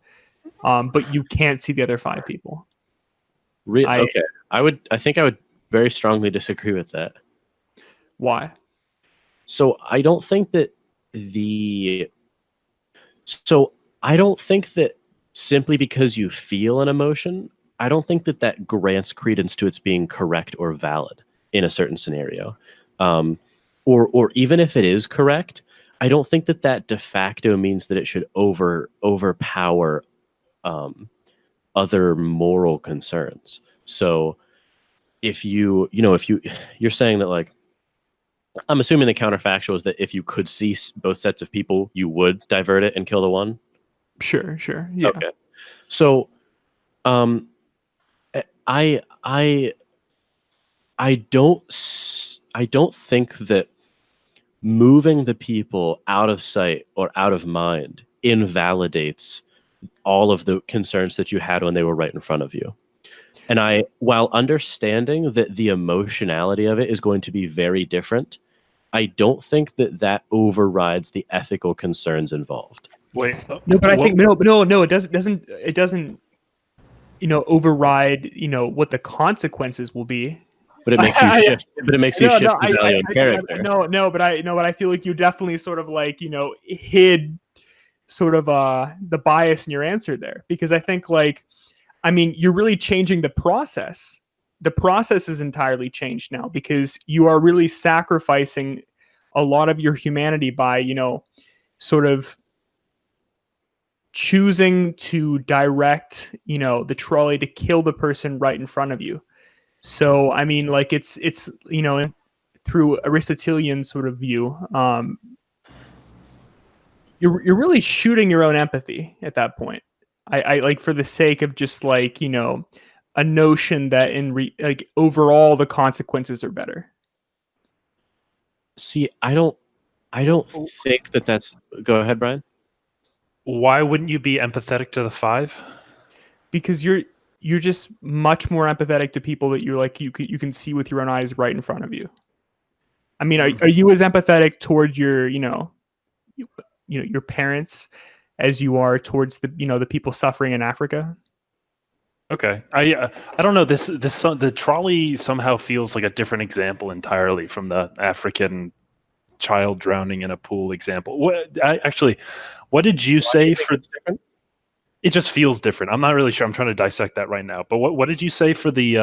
but you can't see the other 5 people. Really? Okay. I think I would very strongly disagree with that. Why? So I don't think that simply because you feel an emotion, I don't think that grants credence to its being correct or valid in a certain scenario. Or even if it is correct, I don't think that de facto means that it should overpower other moral concerns. So if you're saying that, like, I'm assuming the counterfactual is that if you could see both sets of people, you would divert it and kill the one. Sure. Yeah. Okay. So, I don't think that moving the people out of sight or out of mind invalidates all of the concerns that you had when they were right in front of you. And while understanding that the emotionality of it is going to be very different, I don't think that overrides the ethical concerns involved. Wait. No, but I think no, it doesn't override, what the consequences will be. But it makes you shift. But it makes you shift the value of character. But I feel like you definitely sort of like, hid sort of the bias in your answer there, because I think you're really changing the process. The process is entirely changed now because you are really sacrificing a lot of your humanity by, sort of choosing to direct, the trolley to kill the person right in front of you. So, I mean, like it's through Aristotelian sort of view, you're really shooting your own empathy at that point. I like, for the sake of just like, a notion that overall the consequences are better. See, I don't think that's. Go ahead, Brian. Why wouldn't you be empathetic to the 5? Because you're just much more empathetic to people that you're like you can see with your own eyes right in front of you. I mean, are you as empathetic towards your your parents as you are towards the people suffering in Africa? Okay, I don't know. The trolley somehow feels like a different example entirely from the African child drowning in a pool example. What did you say for? It just feels different. I'm not really sure. I'm trying to dissect that right now. But what did you say for the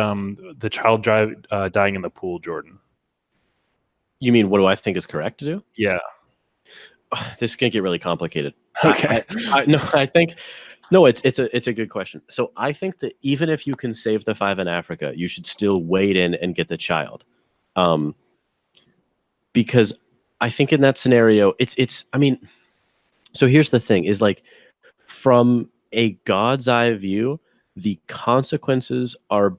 child dying in the pool, Jordan? You mean what do I think is correct to do? Yeah. This can get really complicated. Okay. I think no, it's a good question. So I think that even if you can save the 5 in Africa, you should still wade in and get the child, because I think in that scenario, it's. I mean, so here's the thing: is like from a God's eye view, the consequences are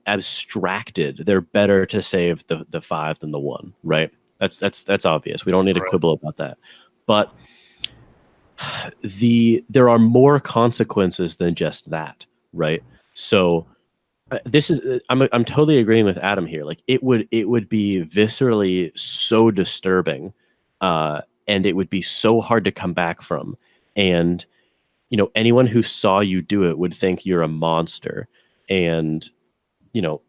abstracted. They're better to save the 5 than the 1, right? That's obvious. We don't need to Right. quibble about that. But there are more consequences than just that, right? So this is I'm totally agreeing with Adam here. Like it would be viscerally so disturbing, and it would be so hard to come back from. And anyone who saw you do it would think you're a monster, and you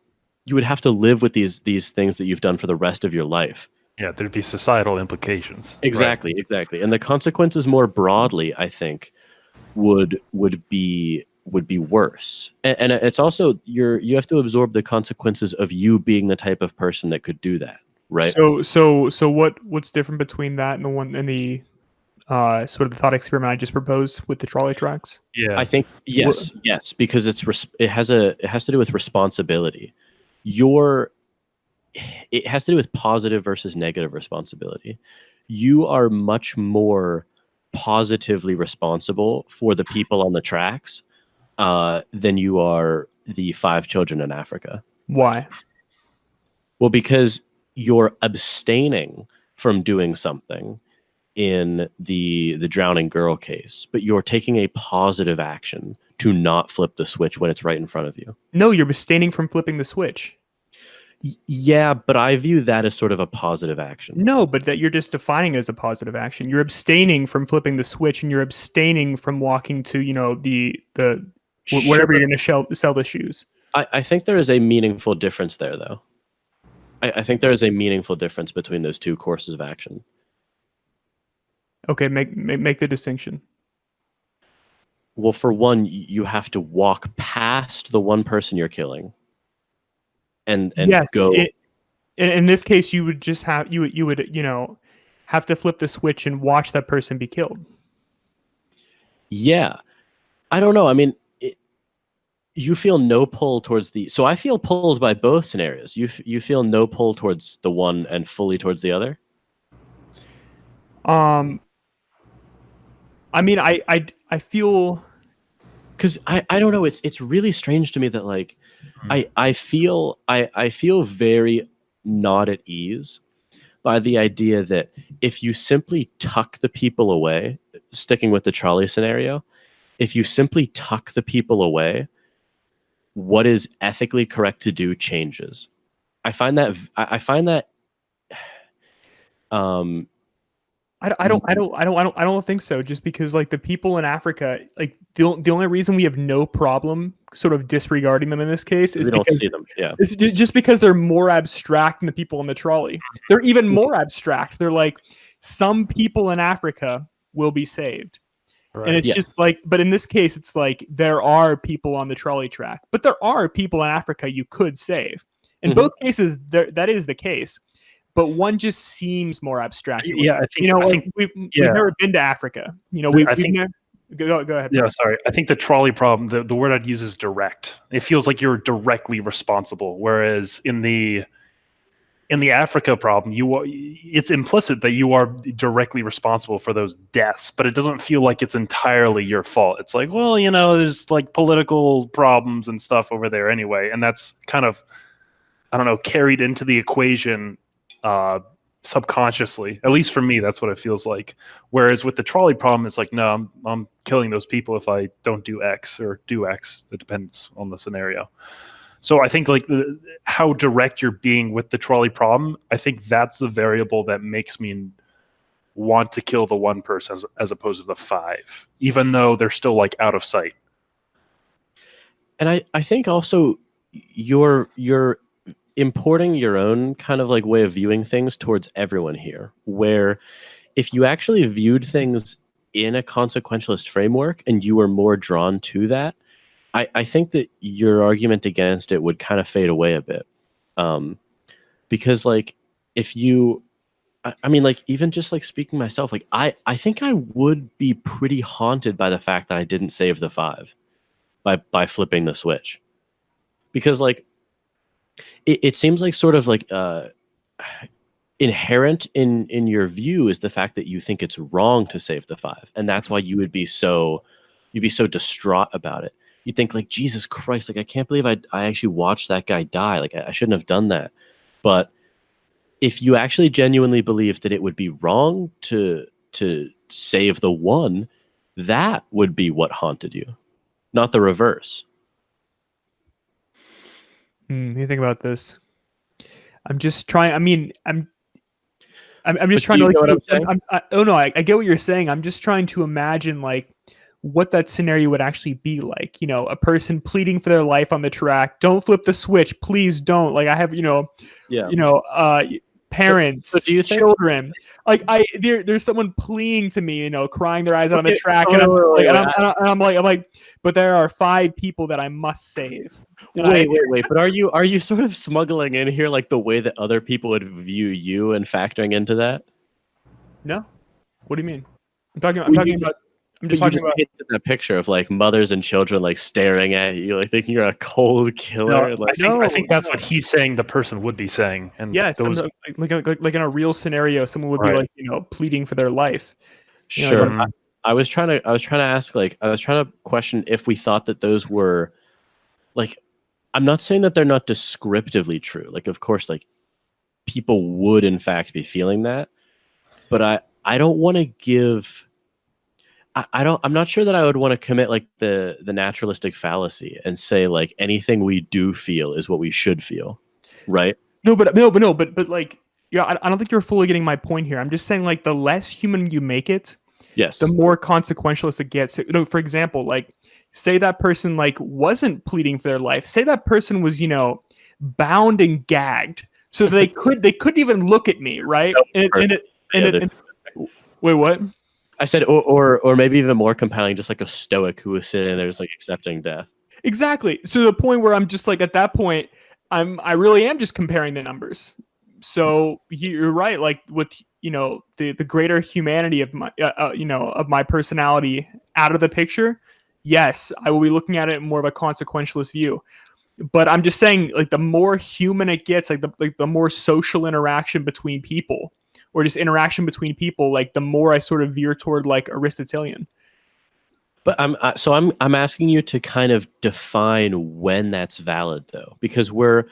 would have to live with these things that you've done for the rest of your life. Yeah, there'd be societal implications. Exactly, exactly. And the consequences more broadly, I think, would be worse. And it's also you have to absorb the consequences of you being the type of person that could do that, right? So what's different between that and the one and the sort of the thought experiment I just proposed with the trolley tracks? Yeah. I think yes, because it has to do with responsibility. It has to do with positive versus negative responsibility. You are much more positively responsible for the people on the tracks than you are the 5 children in Africa. Why? Well, because you're abstaining from doing something in the drowning girl case, but you're taking a positive action to not flip the switch when it's right in front of you. No, you're abstaining from flipping the switch. Yeah, but I view that as sort of a positive action. No, but that you're just defining as a positive action. You're abstaining from flipping the switch, and you're abstaining from walking to the whatever you're going to sell the shoes. I think there is a meaningful difference there, though. I think there is a meaningful difference between those two courses of action. Okay, make the distinction. Well, for one, you have to walk past the one person you're killing, and yes, go. In this case, you would just have you would have to flip the switch and watch that person be killed. Yeah, I don't know. I mean, you feel no pull towards the. So I feel pulled by both scenarios. You feel no pull towards the one and fully towards the other. I mean, I feel, because I don't know. It's really strange to me that like I feel very not at ease by the idea that if you simply tuck the people away, sticking with the trolley scenario, if you simply tuck the people away, what is ethically correct to do changes. I find that I don't think so. Just because like the people in Africa, like the only reason we have no problem sort of disregarding them in this case is we don't because see them. Yeah, it's just because they're more abstract than the people in the trolley. They're even more abstract. They're like some people in Africa will be saved. Right. And it's just like, but in this case, it's like there are people on the trolley track, but there are people in Africa you could save. In both cases, that is the case. But one just seems more abstract. Yeah, I think we've never been to Africa. We've never. Go ahead. Yeah, sorry. I think the trolley problem, the word I'd use is direct. It feels like you're directly responsible, whereas in the Africa problem, it's implicit that you are directly responsible for those deaths, but it doesn't feel like it's entirely your fault. It's like, well, there's like political problems and stuff over there anyway, and that's kind of, I don't know, carried into the equation subconsciously. At least for me, that's what it feels like. Whereas with the trolley problem, it's like, no, I'm killing those people if I don't do X or do X. It depends on the scenario. So I think like how direct you're being with the trolley problem, I think that's the variable that makes me want to kill the one person as opposed to the 5, even though they're still like out of sight. And I think also you're importing your own kind of like way of viewing things towards everyone here, where if you actually viewed things in a consequentialist framework and you were more drawn to that, I think that your argument against it would kind of fade away a bit. Because like if you, I mean, like even just like speaking myself, like I think I would be pretty haunted by the fact that I didn't save the 5 by flipping the switch, because like it seems like sort of like inherent in your view is the fact that you think it's wrong to save the 5, and that's why you'd be so distraught about it. You think like, Jesus Christ, like I can't believe I actually watched that guy die. Like I shouldn't have done that. But if you actually genuinely believe that it would be wrong to save the 1, that would be what haunted you, not the reverse. You think about this. I'm just trying. I mean, I'm just But trying do to you like. know what I'm saying? Oh no, I get what you're saying. I'm just trying to imagine like what that scenario would actually be like. You know, a person pleading for their life on the track. Don't flip the switch, please don't. Like I have, Yeah. parents, so do you think- children. Like there's someone pleading to me, crying their eyes out on the Okay, track, wait, and wait, I'm like, but there are 5 people that I must save. And Wait. But are you sort of smuggling in here like the way that other people would view you and factoring into that? No, what do you mean? I'm talking You about. just- I'm But just you talking just about. painted that picture of like mothers and children like staring at you, like thinking you're a cold killer. No, Like, I think that's no. what he's saying the person would be saying. And Yeah, those, like in a real scenario, someone would be Right. like, pleading for their life. sure. like, I was trying to ask, like, I was trying to question if we thought that those were like, I'm not saying that they're not descriptively true. Like, of course, like people would in fact be feeling that, but I don't want to give. I'm not sure that I would want to commit like the naturalistic fallacy and say like anything we do feel is what we should feel, right? but like, yeah, I don't think you're fully getting my point here. I'm just saying like the less human you make it, Yes. the more consequentialist it gets. For example, like say that person like wasn't pleading for their life. Say that person was, bound and gagged, so they couldn't even look at me, right? Wait, what? I said, or maybe even more compelling, just like a stoic who was sitting there just like accepting death. Exactly. So the point where I'm just like at that point, I really am just comparing the numbers. So you're right. Like with the greater humanity of my of my personality out of the picture, yes, I will be looking at it in more of a consequentialist view. But I'm just saying, like the more human it gets, like the more social interaction between people, or just interaction between people, like the more I sort of veer toward like Aristotelian. But I'm asking you to kind of define when that's valid, though, because we're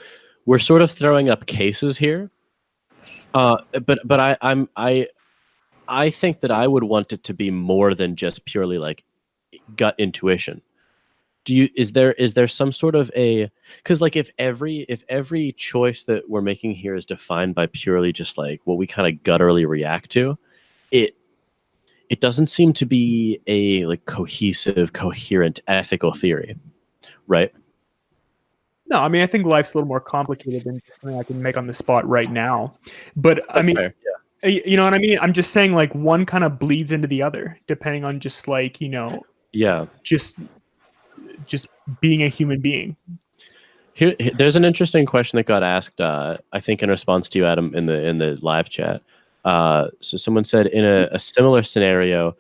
sort of throwing up cases here. But I think that I would want it to be more than just purely like gut intuition. Is there some sort of a, because like if every choice that we're making here is defined by purely just like what we kind of gutturally react to, it doesn't seem to be a like cohesive, coherent ethical theory, right? No, I mean I think life's a little more complicated than something I can make on the spot right now. But I mean, fair. you know what I mean? I'm just saying like one kind of bleeds into the other, depending on just like Yeah. just being a human being. There's an interesting question that got asked, I think, in response to you, Adam, in the live chat. So someone said, in a similar scenario,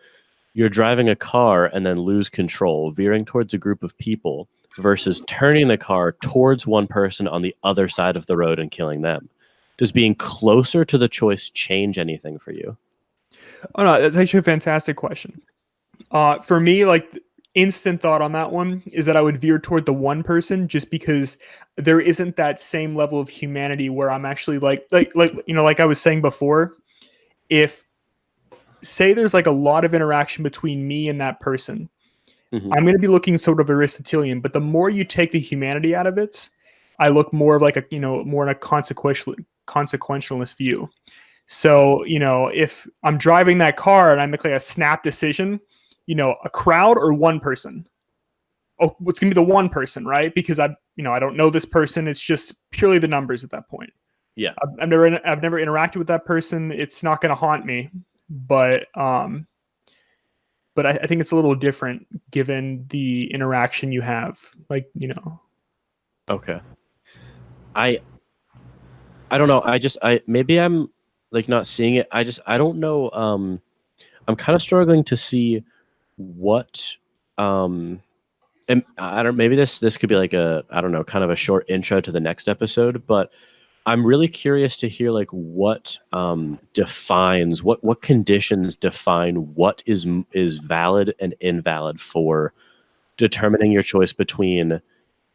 you're driving a car and then lose control, veering towards a group of people versus turning the car towards one person on the other side of the road and killing them. Does being closer to the choice change anything for you? Oh no, that's actually a fantastic question. For me, like instant thought on that one is that I would veer toward the one person, just because there isn't that same level of humanity where I'm actually like I was saying before, if say there's like a lot of interaction between me and that person, I'm going to be looking sort of Aristotelian, but the more you take the humanity out of it, I look more of like a, more in a consequentialist view. So, if I'm driving that car and I make like a snap decision, a crowd or one person? Oh, it's going to be the one person, right? Because I don't know this person. It's just purely the numbers at that point. Yeah. I've never interacted with that person. It's not going to haunt me, but but I think it's a little different given the interaction you have. Like, you know. Okay. I don't know. Maybe I'm like not seeing it. I don't know. I'm kind of struggling to see what and I don't, maybe this could be like a, I don't know, kind of a short intro to the next episode, but I'm really curious to hear like what defines what conditions define what is valid and invalid for determining your choice between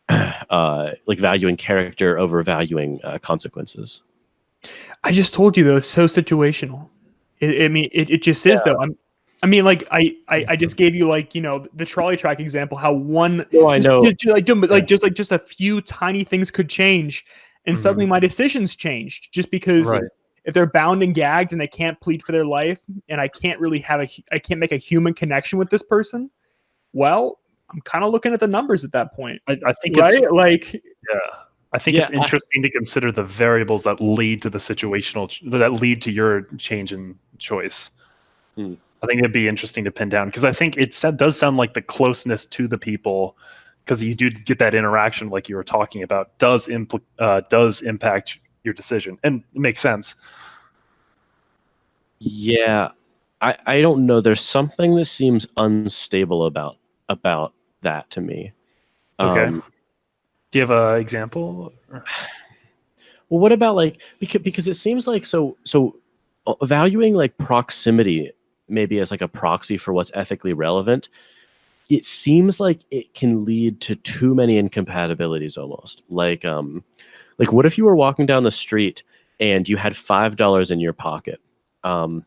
like valuing character over valuing consequences. I just told you though, it's so situational. It just is though. I mean, like I just gave you like, you know, the trolley track example. How one No, I know. just a few tiny things could change, and suddenly my decisions changed just because if they're bound and gagged and they can't plead for their life, and I can't really I can't make a human connection with this person. Well, I'm kind of looking at the numbers at that point. I think right? it's Like, I think it's interesting to consider the variables that lead to the that lead to your change in choice. I think it'd be interesting to pin down because I think it does sound like the closeness to the people, because you do get that interaction like you were talking about, does impact your decision, and it makes sense. Yeah, I don't know. There's something that seems unstable about that to me. Okay. Do you have an example? Well, what about like because it seems like so valuing like proximity maybe as like a proxy for what's ethically relevant, it seems like it can lead to too many incompatibilities almost. Like what if you were walking down the street and you had $5 in your pocket, and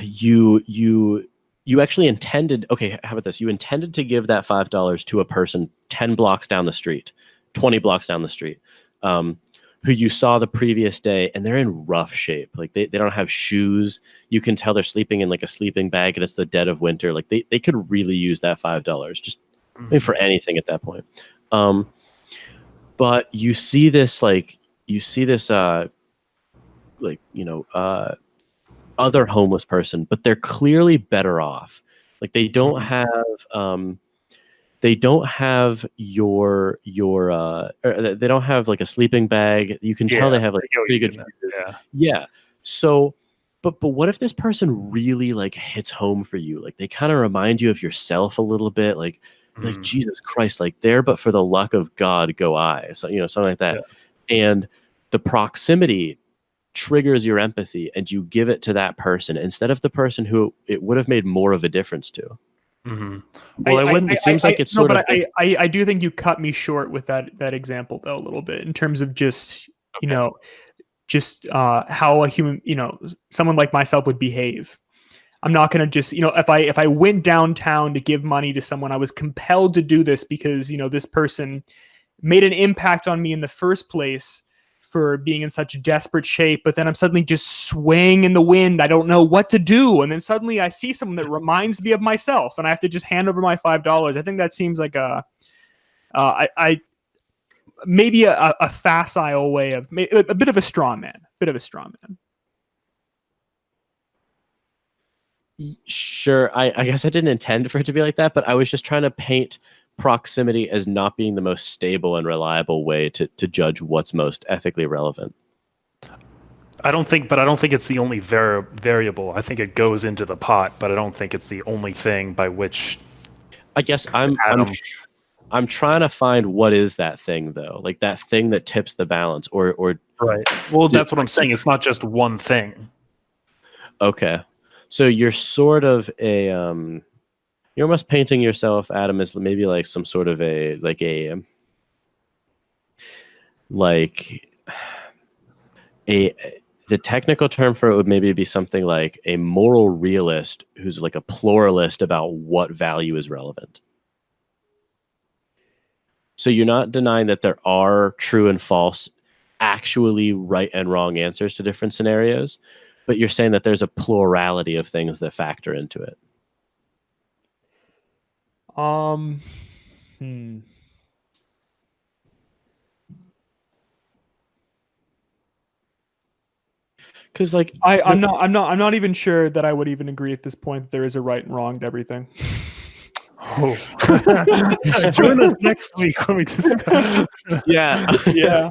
you actually intended, okay, how about this? You intended to give that $5 to a person 10 blocks down the street, 20 blocks down the street, who you saw the previous day, and they're in rough shape. Like they don't have shoes. You can tell they're sleeping in like a sleeping bag, and it's the dead of winter. Like they could really use that $5 just I mean, for anything at that point. But you see this like, you know, other homeless person, but they're clearly better off. Like they don't have your or they don't have like a sleeping bag. You can tell they have like pretty good shoes. Yeah. So but what if this person really like hits home for you? Like they kind of remind you of yourself a little bit, like Jesus Christ, like there but for the luck of God go I. So, you know, something like that. And the proximity triggers your empathy, and you give it to that person instead of the person who it would have made more of a difference to. Well, it seems like it's sort of. I do think you cut me short with that example though a little bit in terms of just you know just how a human, you know, someone like myself would behave. I'm not going to just, you know, if I went downtown to give money to someone, I was compelled to do this because, you know, this person made an impact on me in the first place for being in such desperate shape, but then I'm suddenly just swaying in the wind. I don't know what to do. And then suddenly I see someone that reminds me of myself and I have to just hand over my $5. I think that seems like maybe a facile way of a bit of a straw man, Sure. I guess I didn't intend for it to be like that, but I was just trying to paint proximity as not being the most stable and reliable way to judge what's most ethically relevant. I don't think it's the only variable. I think it goes into the pot, but I don't think it's the only thing by which. I guess I'm trying to find what is that thing though, like that thing that tips the balance, or right. Well, that's what I'm saying. It's not just one thing. Okay, so you're sort of a you're almost painting yourself, Adam, as maybe like some sort of the technical term for it would maybe be something like a moral realist who's like a pluralist about what value is relevant. So you're not denying that there are true and false, actually right and wrong answers to different scenarios, but you're saying that there's a plurality of things that factor into it. because like I'm not even sure that I would even agree at this point that there is a right and wrong to everything. Oh, join us next week when we discuss. yeah. Yeah.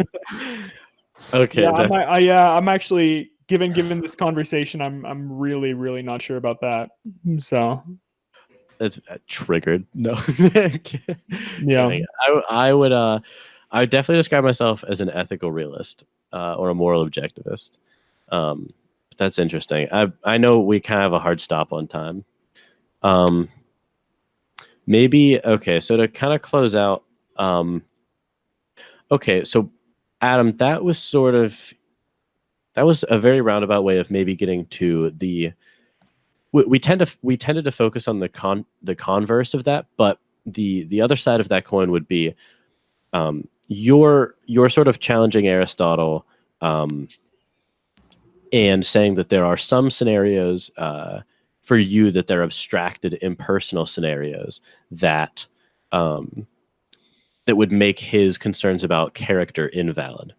Okay. Yeah, I'm actually given this conversation, I'm really, really not sure about that. So That's triggered. No. yeah. Kidding. I would definitely describe myself as an ethical realist or a moral objectivist. That's interesting. I know we kind of have a hard stop on time. Maybe okay. So to kind of close out, okay. So Adam, that was a very roundabout way of maybe getting to the. We tended to focus on the converse of that, but the other side of that coin would be you're sort of challenging Aristotle and saying that there are some scenarios for you that they're abstracted impersonal scenarios that that would make his concerns about character invalid.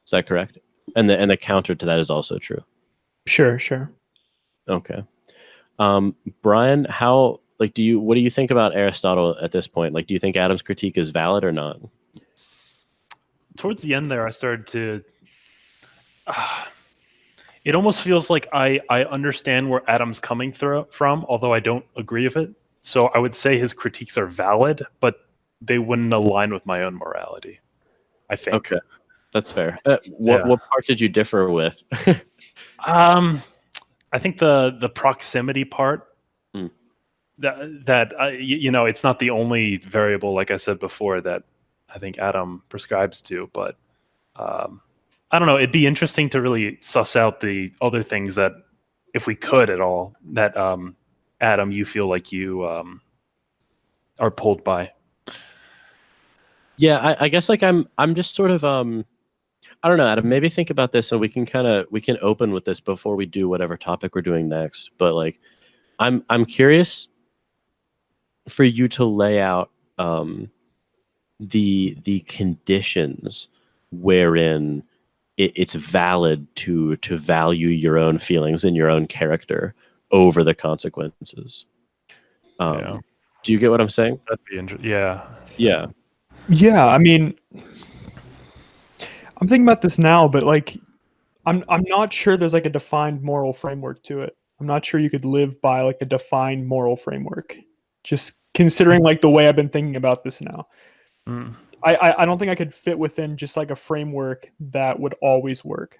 Is that correct? And the counter to that is also true. Sure. Okay. Brian, what do you think about Aristotle at this point? Like, do you think Adam's critique is valid or not? Towards the end there, I started to. It almost feels like I understand where Adam's coming from, although I don't agree with it. So I would say his critiques are valid, but they wouldn't align with my own morality, I think. Okay, that's fair. What part did you differ with? I think the proximity part. That it's not the only variable, like I said before, that I think Adam prescribes to, but I don't know. It'd be interesting to really suss out the other things that, if we could at all, that Adam, you feel like you are pulled by. Yeah, I guess like I'm just sort of I don't know, Adam. Maybe think about this, and we can open with this before we do whatever topic we're doing next. But like, I'm curious for you to lay out the conditions wherein it's valid to value your own feelings and your own character over the consequences. Do you get what I'm saying? That'd be interesting. Yeah. Yeah, I mean, I'm thinking about this now, but like, I'm not sure there's like a defined moral framework to it. I'm not sure you could live by like a defined moral framework. Just considering like the way I've been thinking about this now. I don't think I could fit within just like a framework that would always work.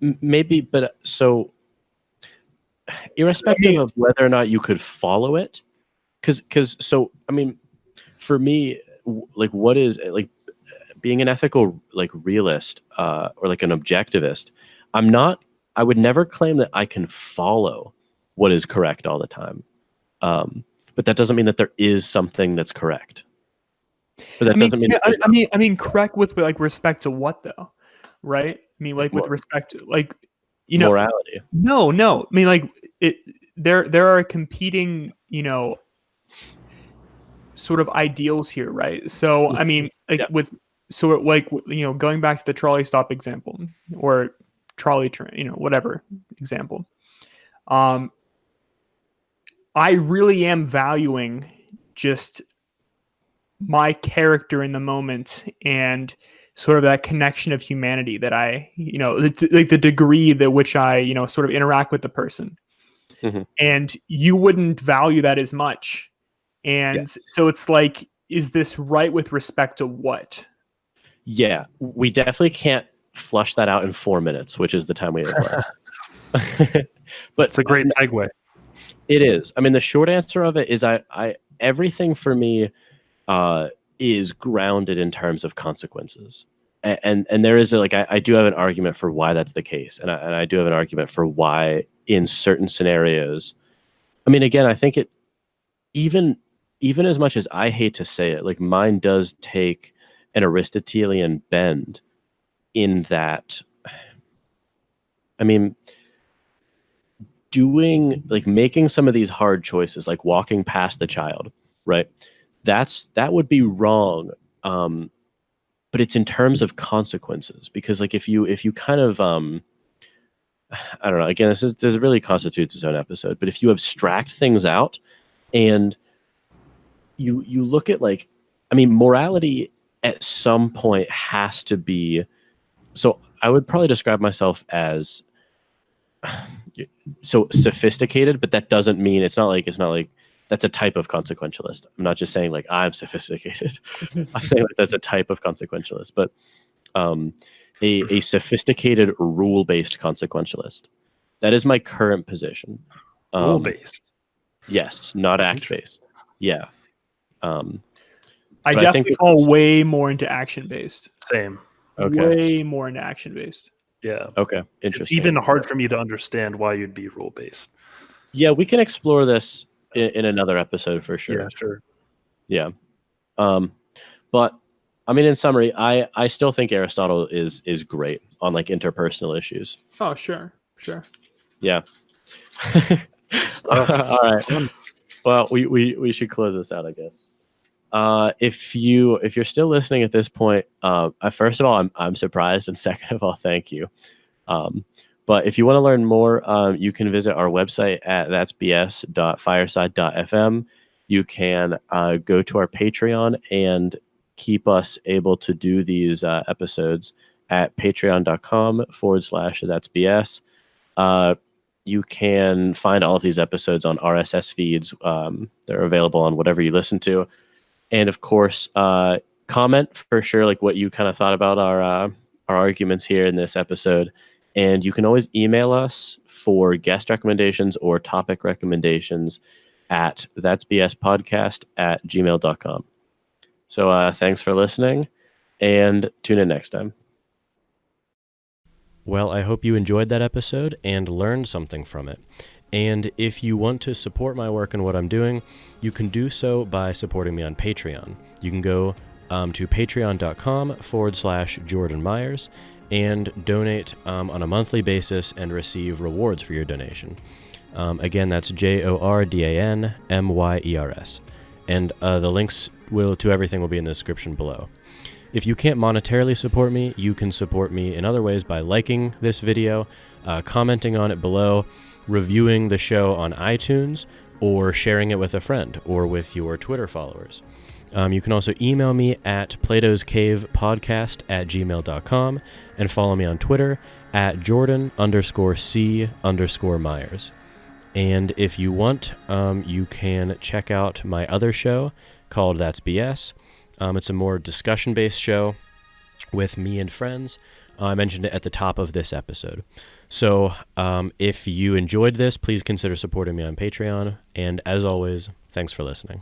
Maybe, but so irrespective of whether or not you could follow it, because so I mean, for me, like what is like being an ethical like realist or like an objectivist, I would never claim that I can follow what is correct all the time. But that doesn't mean that there is something that's correct. But that doesn't mean I mean correct with like respect to what though? Right? I mean like with respect to like morality. No. I mean like there are competing, sort of ideals here, right? So I mean like going back to the trolley stop example or trolley train, whatever example. I really am valuing just my character in the moment and sort of that connection of humanity that I, like the degree that which I, sort of interact with the person. Mm-hmm. And you wouldn't value that as much. And so it's like, is this right with respect to what? Yeah, we definitely can't flush that out in 4 minutes, which is the time we have left. But it's a great segue. It is. I mean, the short answer of it is I everything for me is grounded in terms of consequences. And there is I do have an argument for why that's the case. And I do have an argument for why in certain scenarios, I mean, again, I think it even as much as I hate to say it, like mine does take an Aristotelian bend in that, I mean, making some of these hard choices, like walking past the child, right? That would be wrong. But it's in terms of consequences, because like if you kind of I don't know. Again, this really constitutes its own episode. But if you abstract things out and you look at like, I mean, morality at some point has to be. So I would probably describe myself as so sophisticated, but that doesn't mean it's not like that's a type of consequentialist. I'm not just saying like I'm sophisticated. I'm saying like that's a type of consequentialist, but a sophisticated rule-based consequentialist. That is my current position. Rule-based. Yes, not act-based. Yeah. I but definitely fall way more into action-based. Same. Okay. Way more into action-based. Yeah. Okay. It's Interesting. even hard for me to understand why you'd be rule-based. Yeah, we can explore this in another episode for sure. Yeah, sure. Yeah. But I mean, in summary, I still think Aristotle is great on like interpersonal issues. Oh, sure. Yeah. All right. Well, we should close this out, I guess. If you're still listening at this point, first of all, I'm surprised, and second of all, thank you. But if you want to learn more, you can visit our website at that'sbs.fireside.fm. You can go to our Patreon and keep us able to do these episodes at patreon.com/that'sbs. You can find all of these episodes on RSS feeds. They're available on whatever you listen to. And of course, comment for sure, like what you kind of thought about our arguments here in this episode. And you can always email us for guest recommendations or topic recommendations at that'sbspodcast@gmail.com. So thanks for listening, and tune in next time. Well, I hope you enjoyed that episode and learned something from it. And if you want to support my work and what I'm doing, you can do so by supporting me on Patreon. You can go to patreon.com/Jordan Myers and donate on a monthly basis and receive rewards for your donation. Again, that's JORDANMYERS. And the links to everything will be in the description below. If you can't monetarily support me, you can support me in other ways by liking this video, commenting on it below, reviewing the show on iTunes, or sharing it with a friend or with your Twitter followers. You can also email me at platoscavepodcast@gmail.com and follow me on Twitter at Jordan_C_Myers. And if you want, you can check out my other show called That's BS. It's a more discussion-based show with me and friends. I mentioned it at the top of this episode. So if you enjoyed this, please consider supporting me on Patreon. And as always, thanks for listening.